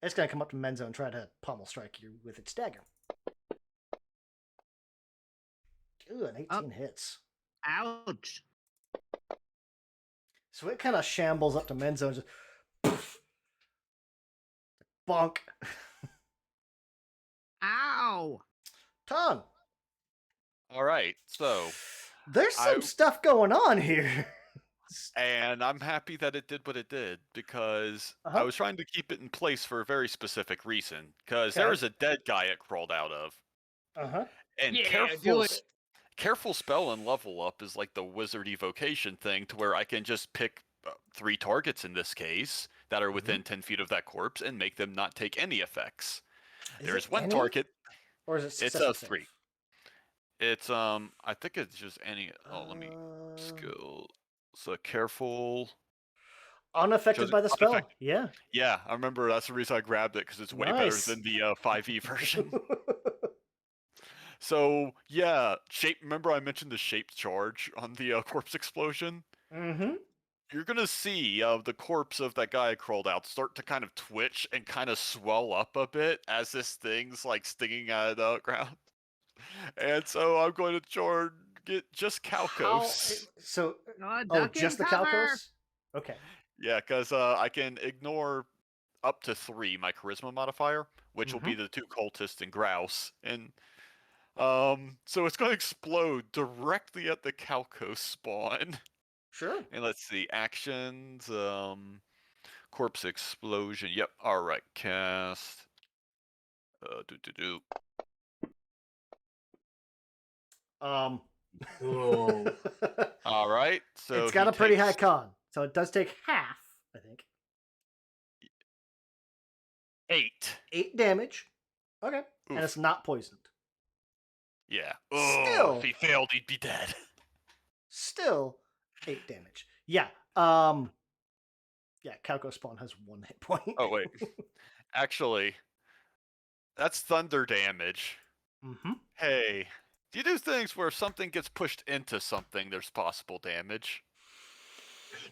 It's going to come up to Menzo and try to pommel strike you with its dagger. Ooh, an 18 hits. Ouch. So it kind of shambles up to Menzo and just poof, bonk. Ow. Tongue. All right, so There's some stuff going on here. and I'm happy that it did what it did because I Uh-huh. was trying to keep it in place for a very specific reason. Because Okay. there was a dead guy it crawled out of, Uh-huh. and Yeah, do it. careful spell and level up is like the wizard evocation thing, to where I can just pick 3 targets in this case that are within 10 feet of that corpse and make them not take any effects. Is There's it one any? target. Or is it It's success a save? 3. It's I think it's just any. Oh, let me Uh, skill. So careful. Unaffected Shows by the spell. unaffected. Yeah. Yeah, I remember that's the reason I grabbed it, because it's way better Nice. than the 5e version. So yeah, shape. Remember I mentioned the shaped charge on the corpse explosion. Mm-hmm. You're gonna see the corpse of that guy I crawled out start to kind of twitch and kind of swell up a bit as this thing's like stinging out of the ground. And so I'm going to target just Calcos. So, Duck just the in cover. Calcos? Okay. Yeah, because I can ignore up to 3 my charisma modifier, which will be the 2 cultists and grouse, and so it's going to explode directly at the Calcos spawn. Sure. And let's see, actions, corpse explosion. Yep. All right, cast. Whoa. All right, so it's got he a pretty high takes con, so it does take half, I think. 8. 8 damage. Okay. Oof. And it's not poisoned. Yeah. Still. Oh, if he failed, he'd be dead. Still 8 damage. Yeah. Yeah, Calco spawn has 1 hit point. Oh wait. Actually, that's thunder damage. Mm-hmm. Hey, do you do things where if something gets pushed into something, there's possible damage?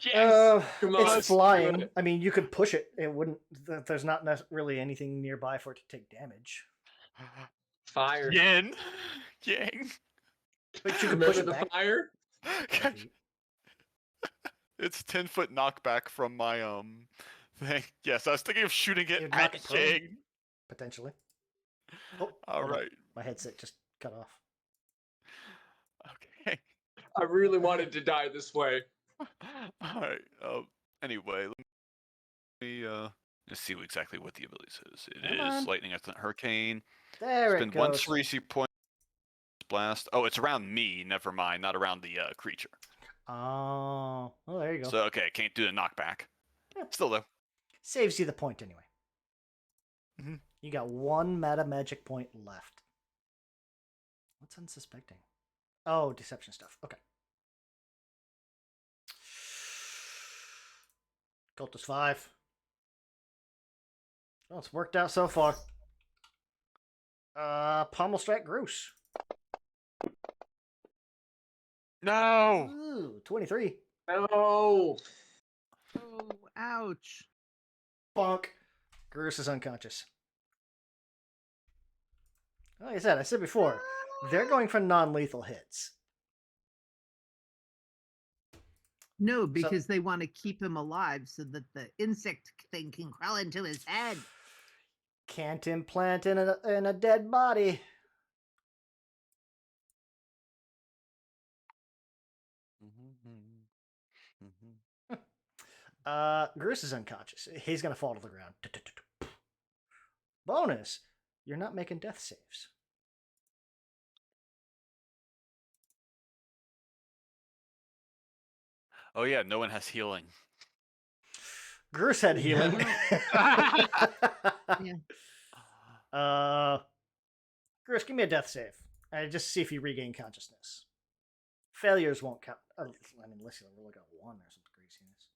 Yes. Come on. It's flying. I mean, you could push it. It wouldn't. There's not really anything nearby for it to take damage. Fire. Yin. Yang. But you could Remember push it the back. fire? 10 feet. It's 10-foot knockback from my thing. Yes, I was thinking of shooting it You'd knock at it prone. Yang. Potentially. Oh, All hold on. right. My headset just cut off. Okay. I really wanted to die this way. All right. Anyway, let me let's see exactly what the ability says. It Come is on. lightning, instant hurricane. There Spend it 1 goes. CC point. Blast. Oh, it's around me. Never mind. Not around the creature. Oh, well, there you go. So okay, I can't do the knockback. Yeah. Still though. Saves you the point anyway. Mm-hmm. You got 1 meta magic point left. What's unsuspecting? Oh, deception stuff. Okay. Cultist 5. Well, it's worked out so far. Pommel strike Groose. No. Ooh, 23. No. Oh, ouch. Bonk. Groose is unconscious. Like I said before, they're going for non-lethal hits. No, because they want to keep him alive so that the insect thing can crawl into his head. Can't implant in a dead body. Mm-hmm. Gris is unconscious. He's gonna fall to the ground. Bonus, you're not making death saves. Oh yeah, no one has healing. Gris had healing. Yeah. Gris, give me a death save. Just see if you regain consciousness. Failures won't count. I mean, unless you roll like a 1 or some craziness.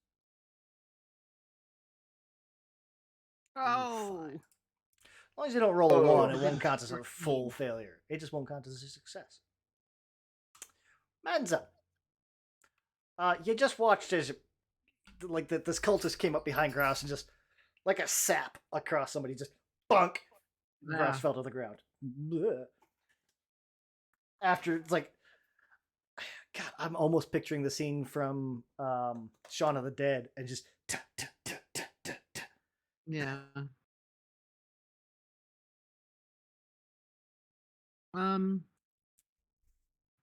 Oh. Fine. As long as you don't roll a 1, it won't count as a 14. full failure. It just won't count as a success. Manzo. You just watched as like this cultist came up behind Grouse and just like a sap across somebody, just bunk. Grouse fell to the ground. Blech. After it's like, God, I'm almost picturing the scene from Shaun of the Dead and just Yeah.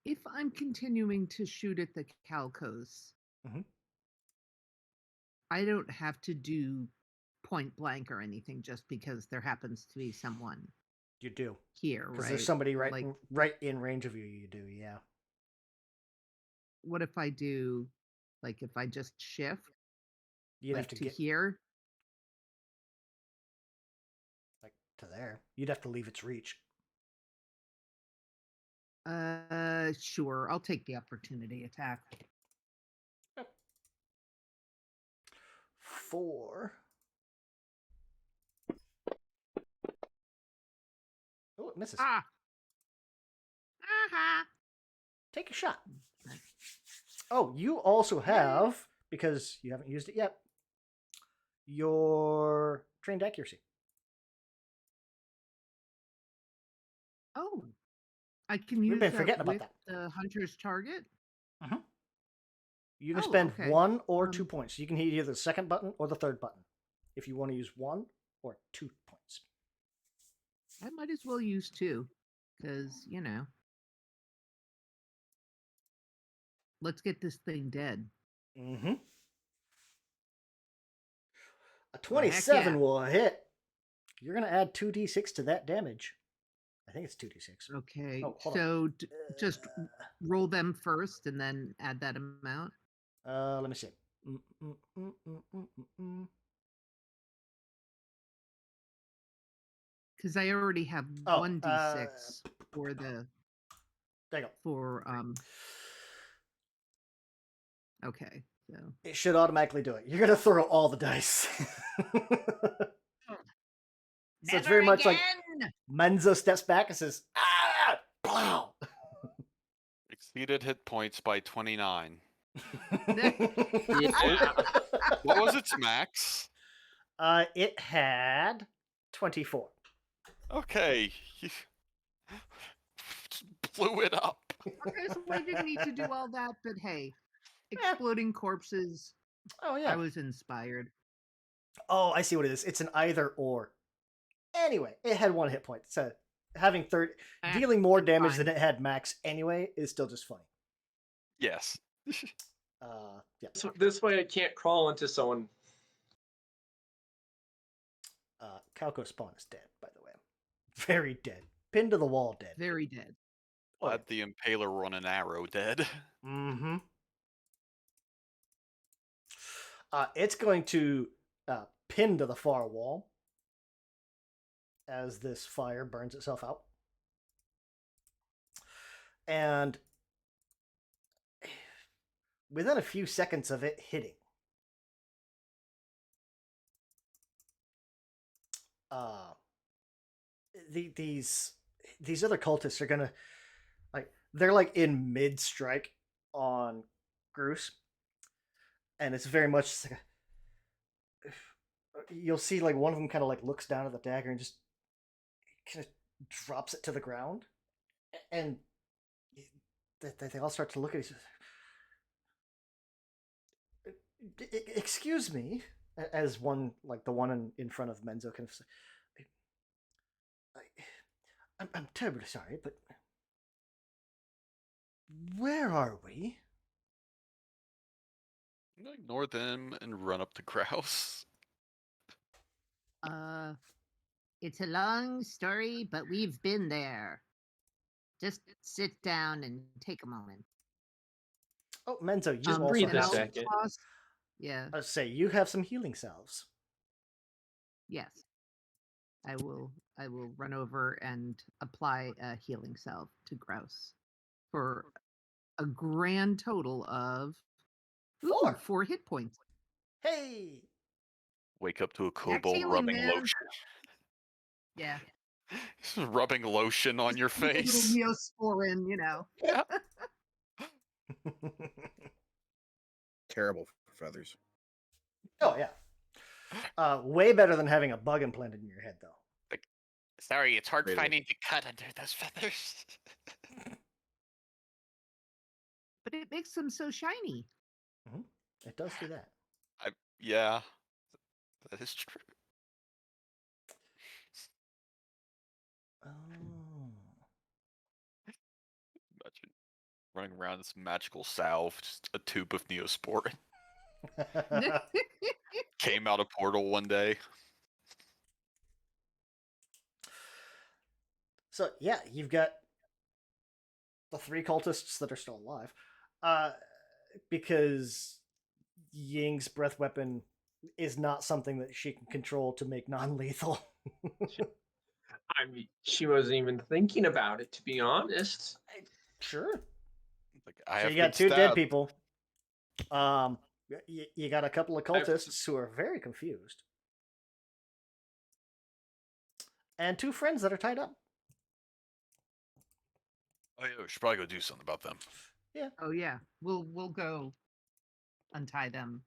If I'm continuing to shoot at the Calcos, Mhm. I don't have to do point blank or anything just because there happens to be someone You do, here, because right? there's somebody right Like, right in range of you. You do, yeah. what if I do, like, if I just shift, You'd like, have to to get here? like to there. You'd have to leave its reach. Sure. I'll take the opportunity attack. 4. Oh, it misses. Ah. Aha. Take a shot. Oh, you also have, because you haven't used it yet, your trained accuracy. Oh. I can use We've been that forgetting about with that. the hunter's target? You can Oh, spend okay. 1 or 2 points. You can hit either the second button or the third button if you want to use 1 or 2 points. I might as well use 2, because, you know. Let's get this thing dead. Mm-hmm. A Heck 27 yeah. will hit. You're going to add 2d6 to that damage. I think it's 2d6. Okay, Oh, hold on. so just roll them first and then add that amount. Let me see. Because I already have Oh, 1d6 for the There you go. for Okay, so It should automatically do it. You're going to throw all the dice. So it's very much like Menzo steps back and says, "Ah, plow." Exceeded hit points by 29. Yeah. What was its max? It had 24. Okay. You blew it up. Okay, so I didn't need to do all that, but hey, exploding corpses. Oh yeah. I was inspired. Oh, I see what it is. It's an either or. Anyway, it had 1 hit point. So having dealing more damage fine. than it had max anyway is still just funny. Yes. Yeah. So this way I can't crawl into someone. Calco spawn is dead, by the way. Very dead. Pinned to the wall, dead. Very dead. Oh, Glad the impaler run an arrow dead. Mm-hmm. It's going to pin to the far wall as this fire burns itself out. And within a few seconds of it hitting, these other cultists are gonna they're like in mid strike on Groose, and it's very much like you'll see like one of them kind of like looks down at the dagger and just kind of drops it to the ground, and they all start to look at each other. Excuse me, as one like the one in front of Menzo kind of say, I'm terribly sorry, but where are we? I'm gonna ignore them and run up to Grouse. It's a long story, but we've been there. Just sit down and take a moment. Oh, Menzo, you also breathe and a have I'll some, second. toss- Yeah. say you have some healing salves. Yes. I will run over and apply a healing salve to Grouse for a grand total of 4 hit points. Hey. Wake up to a That's kobold healing, rubbing man. lotion. Yeah. He's rubbing lotion on your A little face. Neosporin, you know. Yeah. Terrible for feathers. Oh yeah. Way better than having a bug implanted in your head, though. Sorry, it's hard Really? finding the cut under those feathers. But it makes them so shiny. It does do that. Yeah, that is true. Oh. Imagine running around this magical salve, just a tube of Neosporin. Came out a portal one day. So yeah, you've got the 3 cultists that are still alive, because Ying's breath weapon is not something that she can control to make non-lethal. I mean, she wasn't even thinking about it, to be honest. Sure. Like, I So have you got been 2 dead stabbed. people. You got a couple of cultists who are very confused, and 2 friends that are tied up. Oh yeah, we should probably go do something about them. Yeah. Oh yeah. We'll go untie them,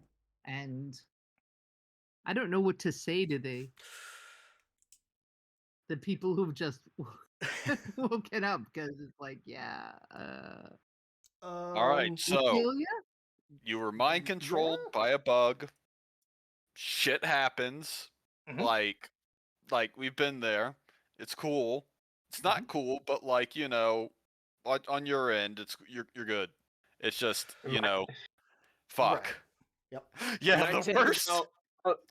and I don't know what to say to the people who've just woken up, because it's like, yeah, All right, Um, so kill ya? you were mind controlled by a bug. Shit happens. Mhm. Like we've been there. It's cool. It's not cool, but like, you know, on your end, you're good. It's just, you know, fuck. Right. Yep. Yeah, Might the take worst.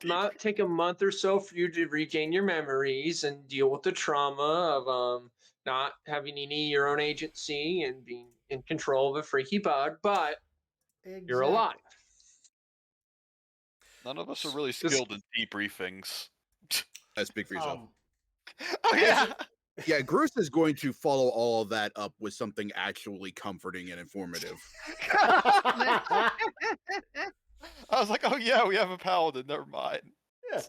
might take a month or so for you to regain your memories and deal with the trauma of not having any of your own agency and being in control of a freaky bug, but you're alive. None of us are really skilled in debriefings. I speak for yourself. Oh as yeah. you- Yeah, Groose is going to follow all of that up with something actually comforting and informative. I was like, oh yeah, we have a paladin. Never mind. Yeah.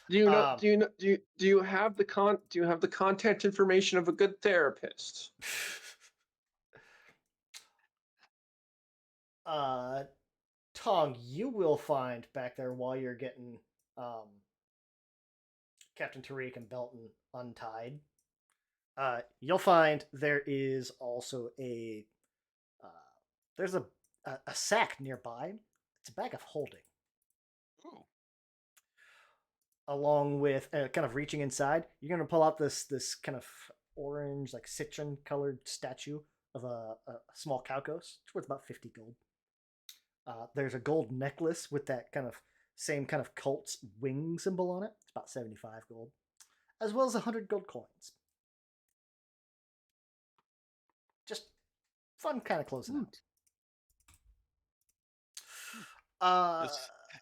Do you know? Um, Do you have the contact information of a good therapist? Tong, you will find back there while you're getting Captain Tariq and Belton untied. You'll find there is also uh, there's a sack nearby. It's a bag of holding, Ooh. along with kind of reaching inside. You're gonna pull out this kind of orange, like citron colored statue of a small cow ghost. It's worth about 50 gold. There's a gold necklace with that kind of same kind of cult's wing symbol on it. It's about 75 gold, as well as 100 gold coins. Just fun kind of closing out.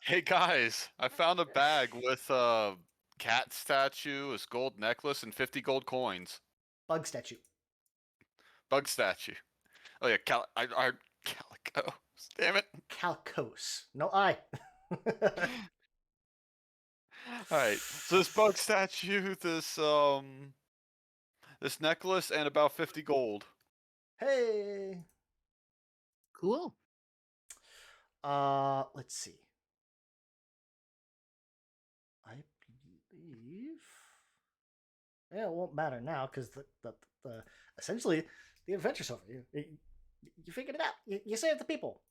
Hey guys, I found a bag with a cat statue, this gold necklace, and 50 gold coins. Bug statue. Bug statue. Oh yeah, Calico. Damn it. Calcos. No I. Alright, so this bug statue, this necklace, and about 50 gold. Hey. Cool. Let's see. I believe. Yeah, it won't matter now because the essentially the adventure's over. You figured it out. You saved the people.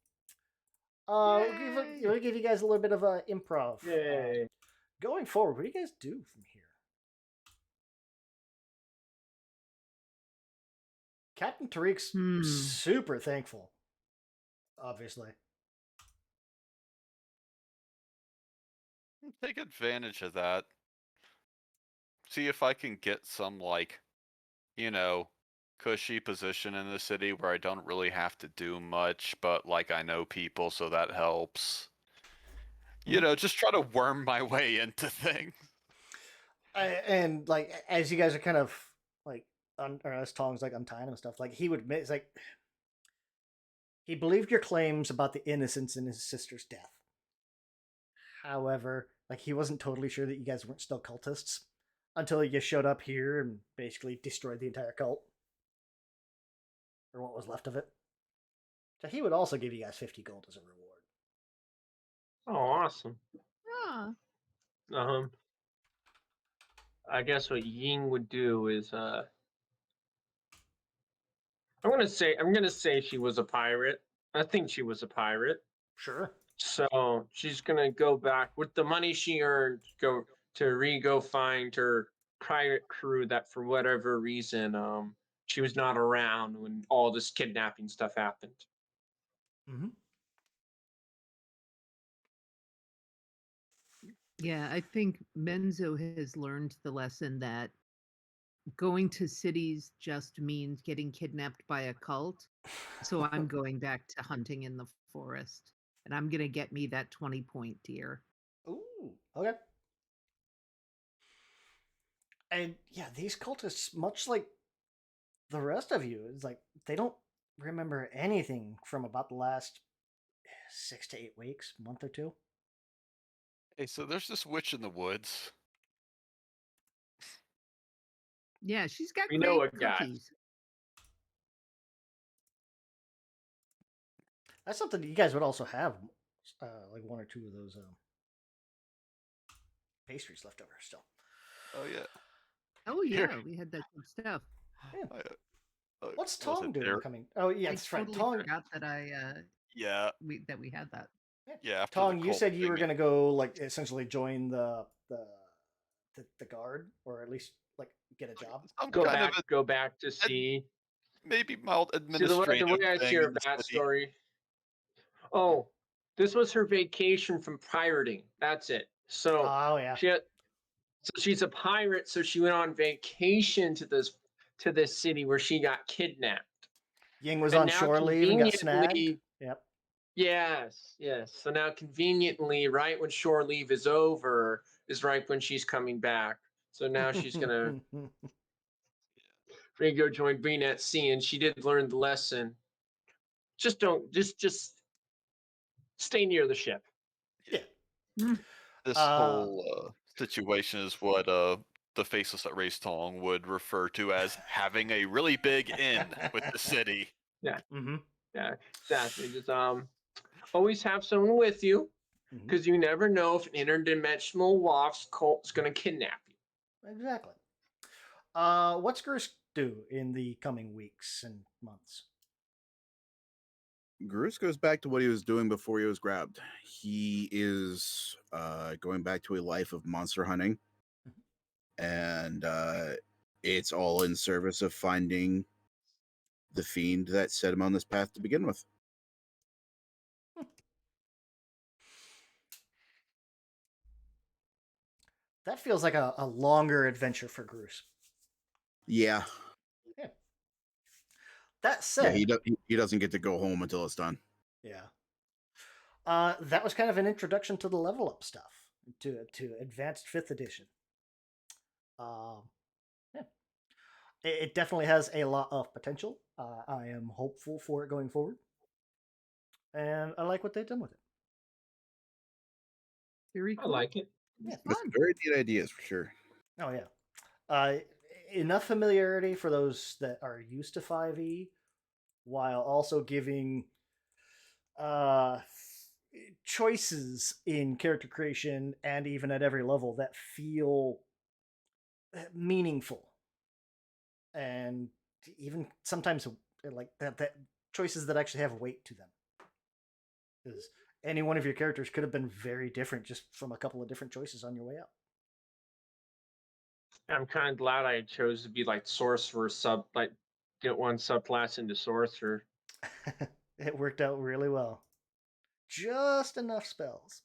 We'll give you guys a little bit of a improv. Yay. Going forward, what do you guys do from here? Captain Tariq's super thankful, obviously. take advantage of that. See if I can get some, like, you know, cushy position in the city where I don't really have to do much, but like I know people, so that helps. You know, just try to worm my way into things. And like as you guys are kind of like or as Tong's like untying him and stuff, like he would admit, it's like he believed your claims about the innocence in his sister's death. However, like he wasn't totally sure that you guys weren't still cultists until you showed up here and basically destroyed the entire cult, or what was left of it. So he would also give you guys 50 gold as a reward. Oh, awesome. Ah, I guess what Ying would do is I'm gonna say she was a pirate. I think she was a pirate. Sure. So she's gonna go back with the money she earned, go find her pirate crew that for whatever reason she was not around when all this kidnapping stuff happened. Mm-hmm. yeah, I think Menzo has learned the lesson that going to cities just means getting kidnapped by a cult. So I'm going back to hunting in the forest, and I'm gonna get me that 20-point deer. Ooh, okay. And yeah, these cultists, much like the rest of you, it's like they don't remember anything from about the last 6 to 8 weeks, month or two. Hey, so there's this witch in the woods. Yeah, she's got We great know a guy. cookies. That's something that you guys would also have, like one or two of those pastries left over still. Oh yeah. Oh Here. yeah, we had that good stuff. Yeah. I, What's was Tong it doing there? coming? Oh yeah, I that's right. totally Tong. forgot that Yeah, we had that. yeah. After Tong, the you cult said you thing, were gonna go like essentially join the guard, or at least like get a job. some Go kind of back to see. maybe mild See the administrative way I see thing her in the city. backstory. Oh, this was her vacation from pirating. That's it. So Oh yeah. so she's a pirate. So she went on vacation to this city where she got kidnapped. Ying was And on now shore leave and got snagged. conveniently, Yep. yes. So now conveniently, right when shore leave is over, is right when she's coming back. So now she's gonna go join Green at Sea, and she did learn the lesson. Just don't just stay near the ship. Yeah. This Uh, whole situation is what the faceless that raised Tong would refer to as having a really big inn with the city. Yeah, Mm-hmm. yeah, exactly. Just always have someone with you Mm-hmm. because you never know if an interdimensional waft's cult's gonna kidnap you. Exactly. What's Gerst do in the coming weeks and months? Garus goes back to what he was doing before he was grabbed. He is going back to a life of monster hunting, and it's all in service of finding the fiend that set him on this path to begin with. That feels like a longer adventure for Gruce. Yeah, That yeah. said, He doesn't get to go home until it's done. yeah. That was kind of an introduction to the level up stuff, to advanced 5th edition. Yeah. It definitely has a lot of potential. I am hopeful for it going forward, and I like what they've done with it. Very I cool. like it. Yeah. With some very neat ideas for sure. Oh yeah. Enough familiarity for those that are used to 5e, while also giving uh choices in character creation and even at every level that feel meaningful, and even sometimes like that choices that actually have weight to them, because any one of your characters could have been very different just from a couple of different choices on your way up. I'm kind of glad I chose to be like sorcerer get one subclass into sorcerer. It worked out really well. Just enough spells.